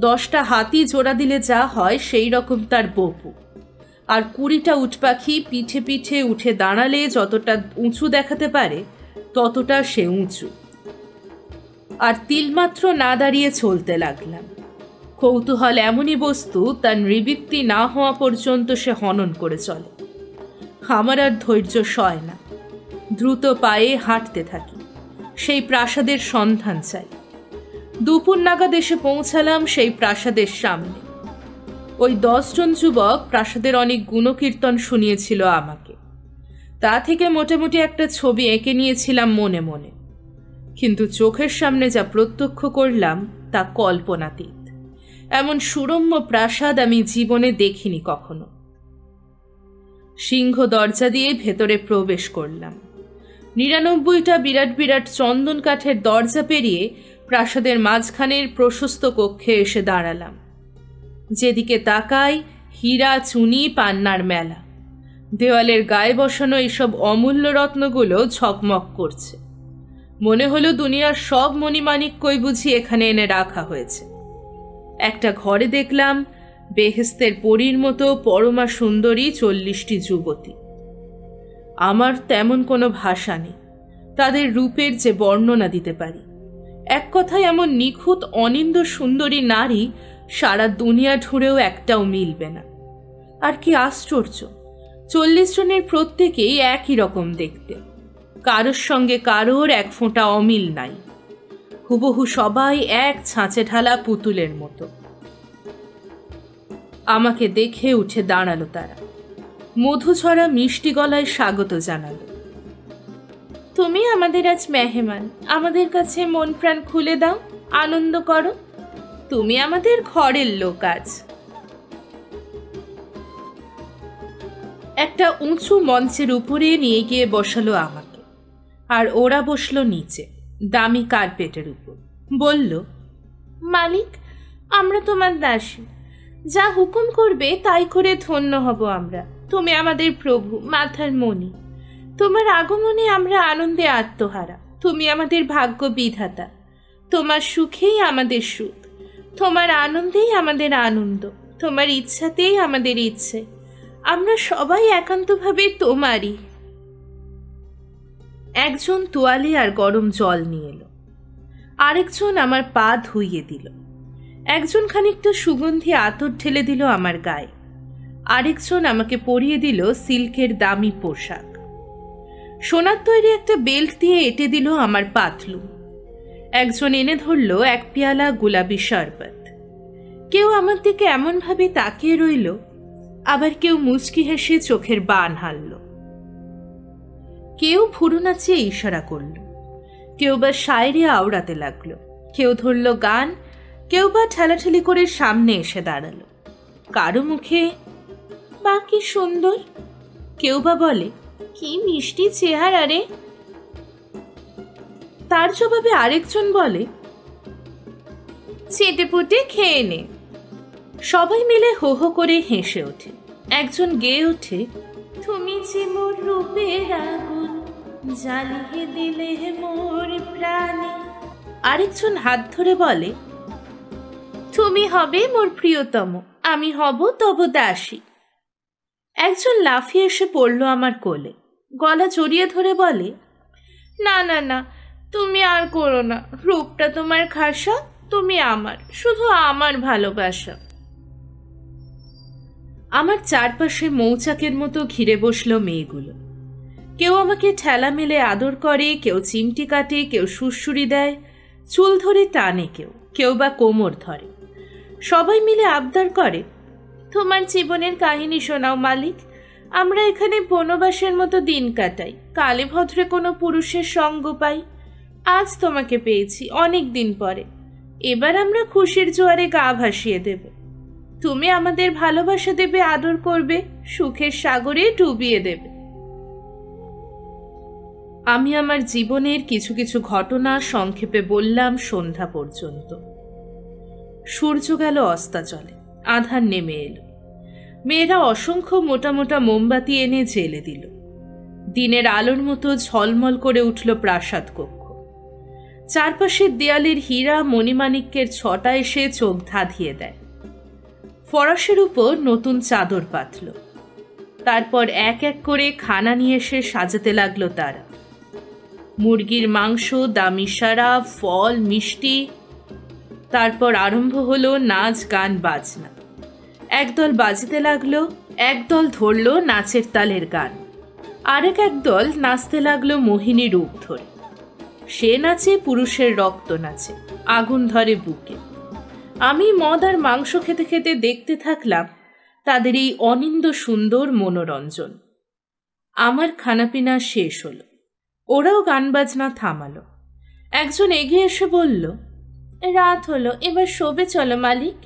10টা হাতি জোড়া দিলে যা হয় সেই রকম তার বপু। আর 20টা উটপাখি পিঠে পিঠে উঠে দাঁড়ালে যতটা উঁচু দেখাতে পারে ততটা সে উঁচু। আর তিলমাত্র না দাঁড়িয়ে চলতে লাগলাম। কৌতূহল এমনই বস্তু, তার নিবৃত্তি না হওয়া পর্যন্ত সে হনন করে চলে। আমার আর ধৈর্য সয় না। দ্রুত পায়ে হাঁটতে থাকি। সেই প্রাসাদের সন্ধান চাই। দুপুর নাগাদ এসে পৌঁছালাম সেই প্রাসাদের সামনে। ওই 10 জন যুবক প্রাসাদের অনেক গুণকীর্তন শুনিয়েছিল আমাকে। তা থেকে মোটামুটি একটা ছবি এঁকে নিয়েছিলাম মনে মনে। কিন্তু চোখের সামনে যা প্রত্যক্ষ করলাম তা কল্পনাতীত। এমন সুরম্য প্রাসাদ আমি জীবনে দেখিনি কখনো। সিংহ দরজা দিয়ে ভেতরে প্রবেশ করলাম। 99টা বিরাট বিরাট চন্দন কাঠের দরজা পেরিয়ে প্রাসাদের মাঝখানের প্রশস্ত কক্ষে এসে দাঁড়ালাম। যেদিকে তাকাই হীরা চুনি পান্নার মেলা। দেওয়ালের গায়ে বসানো এইসব অমূল্য রত্নগুলো ঝকমক করছে। মনে হলো দুনিয়ার সব মণিমাণিক্যই বুঝি এখানে এনে রাখা হয়েছে। একটা ঘরে দেখলাম বেহেস্তের পরীর মতো পরমা সুন্দরী 40টি যুবতী। আমার তেমন কোনো ভাষা নেই তাদের রূপের যে বর্ণনা দিতে পারি। এক কথায় এমন নিখুঁত অনিন্দ সুন্দরী নারী সারা দুনিয়া ঢুঁড়েও একটাও মিলবে না। আর কি আশ্চর্য, 40 জনের প্রত্যেকেই একই রকম দেখতে, কারোর সঙ্গে কারোর এক ফোঁটা অমিল নাই। হুবহু সবাই এক ছাঁচে ঢালা পুতুলের মতো। আমাকে দেখে উঠে দাঁড়ালো তারা, মধুছড়া মিষ্টি গলায় স্বাগত জানালো। তুমি আমাদের আজ মেহমান, আমাদের কাছে মন প্রাণ খুলে দাও, আনন্দ করো, তুমি আমাদের ঘরের লোক আজ। একটা উঁচু মঞ্চের উপরে নিয়ে গিয়ে বসালো আমাকে, আর ওরা বসলো নিচে দামি কার্পেটের উপর। বলল, মালিক, আমরা তোমার দাসী, যা হুকুম করবে তাই করে ধন্য হব আমরা। তুমি আমাদের প্রভু, মাথার মণি। তোমার আগমনে আমরা আনন্দে আত্মহারা। তুমি আমাদের ভাগ্য বিধাতা। তোমার সুখেই আমাদের সুখ, তোমার আনন্দেই আমাদের আনন্দ, তোমার ইচ্ছাতেই আমাদের ইচ্ছে। আমরা সবাই একান্তভাবে তোমারই। একজন তোয়ালে আর গরম জল নিয়ে এলো, আরেকজন আমার পা ধুইয়ে দিল, একজন খানিকটা সুগন্ধি আতর ঢেলে দিল আমার গায়ে, আরেকজন আমাকে পরিয়ে দিল সিল্কের দামি পোশাক। সোনার তৈরি একটা বেল্ট দিয়ে এঁটে দিল আমার পাতলু। একজন এনে ধরল এক পেয়ালা গোলাপি শরবত। কেউ আমার দিকে এমনভাবে তাকিয়ে রইল, আবার কেউ মুচকি হেসে চোখের বান হারল। কেউ ভুরু নাচিয়ে ইশারা করল, কেউ বা শায়রি আওড়াতে লাগলো, কেউ ধরল গান, কেউ বা ঠেলাঠেলি করে সামনে এসে দাঁড়ালো। কারো মুখে বা কি সুন্দর, কেউ বা বলে কি মিষ্টি চেহারা রে। তার জবাবে আরেকজন বলে, চেটে পুটে খেয়ে নে। সবাই মিলে হো হো করে হেসে ওঠে। একজন গেয়ে ওঠে, তুমি যে মোর রূপের আগুন, জ্বালিয়ে দিলে মোর প্রাণে। আরেকজন হাত ধরে বলে, তুমি হবে মোর প্রিয়তম, আমি হব তব দাসী। একজন লাফিয়ে এসে পড়ল আমার কোলে, গলা জড়িয়ে ধরে বলে, না না না, তুমি আর করো না, রূপটা তোমার খাসা, তুমি আমার, শুধু আমার ভালোবাসা। আমার চারপাশে মৌচাকের মতো ঘিরে বসলো মেয়েগুলো। কেউ আমাকে ঠেলা মেলে আদর করে, কেউ চিমটি কাটে, কেউ সুরসুরি দেয়, চুল ধরে টানে, কেউ বা কোমর ধরে। সবাই মিলে আবদার করে, তোমার জীবনের কাহিনী শোনাও মালিক, আমরা এখানে বনবাসের মতো দিন কাটাই, কালে ভদ্রে কোনো পুরুষের সঙ্গ পাই। আজ তোমাকে পেয়েছি অনেক দিন পরে, এবার আমরা খুশির জোয়ারে গা ভাসিয়ে দেব। তুমি আমাদের ভালোবাসা দেবে, আদর করবে, সুখের সাগরে ডুবিয়ে দেবে। আমি আমার জীবনের কিছু কিছু ঘটনা সংক্ষেপে বললাম সন্ধ্যা পর্যন্ত। সূর্য গেল অস্তাচলে, আধার নেমে এলো। মেয়েরা অসংখ্য মোটা মোটা মোমবাতি এনে জ্বেলে দিল। দিনের আলোর মতো ঝলমল করে উঠল প্রাসাদ কক্ষ। চারপাশের দেয়ালের হীরা মণিমাণিক্যের ছটা এসে চোখ ধাঁধিয়ে দেয়। ফরাসের উপর নতুন চাদর পাতল। তারপর এক এক করে খানা নিয়ে এসে সাজাতে লাগলো তারা। মুরগির মাংস, দামি শরাব, ফল, মিষ্টি। তারপর আরম্ভ হলো নাচ, গান, বাজনা। একদল বাজিতে লাগলো, একদল ধরল নাচের তালের গান, আরেক একদল নাচতে লাগলো মোহিনী রূপ ধরে। সে নাচে পুরুষের রক্ত নাচে, আগুন ধরে বুকে। আমি মদ আর মাংস খেতে খেতে দেখতে থাকলাম তাদের এই অনিন্দ সুন্দর মনোরঞ্জন। আমার খানাপিনা শেষ হলো, ওরাও গান বাজনা থামালো। একজন এগিয়ে এসে বলল, রাত হলো, এবার শোবে চলো মালিক।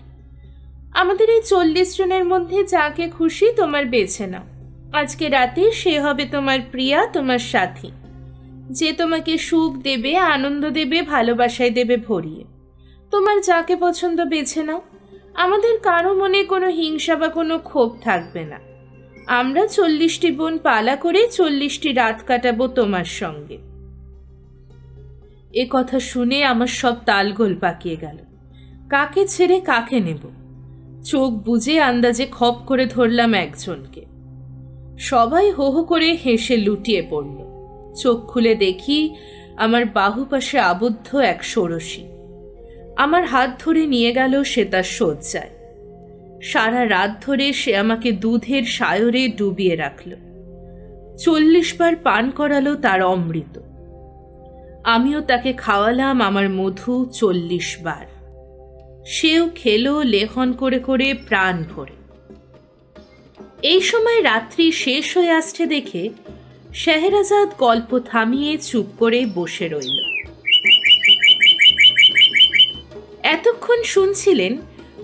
আমাদের এই 40 জনের মধ্যে যাকে খুশি তোমার বেছে নাও, আজকে রাতে সে হবে তোমার প্রিয়া, তোমার সাথী, যে তোমাকে সুখ দেবে, আনন্দ দেবে, ভালোবাসায় দেবে ভরিয়ে। তোমার যাকে পছন্দ বেছে নাও, আমাদের কারো মনে কোনো হিংসা বা কোনো ক্ষোভ থাকবে না। আমরা 40টি বোন পালা করে 40টি রাত কাটাবো তোমার সঙ্গে। এ কথা শুনে আমার সব তালগোল পাকিয়ে গেল। কাকে ছেড়ে কাকে নেব? চোখ বুজে আন্দাজে খপ করে ধরলাম একজনকে। সবাই হো হো করে হেসে লুটিয়ে পড়ল। চোখ খুলে দেখি আমার বাহু পাশে আবদ্ধ এক ষোড়শী। আমার হাত ধরে নিয়ে গেল সে তার শয্যায়। সারা রাত ধরে সে আমাকে দুধের সায়রে ডুবিয়ে রাখল। 40 বার পান করালো তার অমৃত। আমিও তাকে খাওয়ালাম আমার মধু 40 বার। সেও খেলো লেহন করে করে প্রাণ ভরে। এই সময় রাত্রি শেষ হয়ে আসছে দেখে শেহরাজাদ গল্প থামিয়ে চুপ করে বসে রইল। এতক্ষণ শুনছিলেন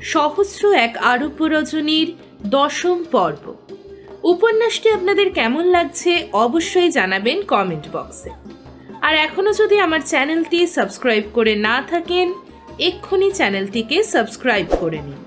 সহস্র এক আরব্য রজনীর 10ম পর্ব। উপন্যাসটি আপনাদের কেমন লাগছে অবশ্যই জানাবেন কমেন্ট বক্সে। আর এখনো যদি আমার চ্যানেলটি সাবস্ক্রাইব করে না থাকেন, এক্ষুনি চ্যানেলটিকে সাবস্ক্রাইব করে নিন।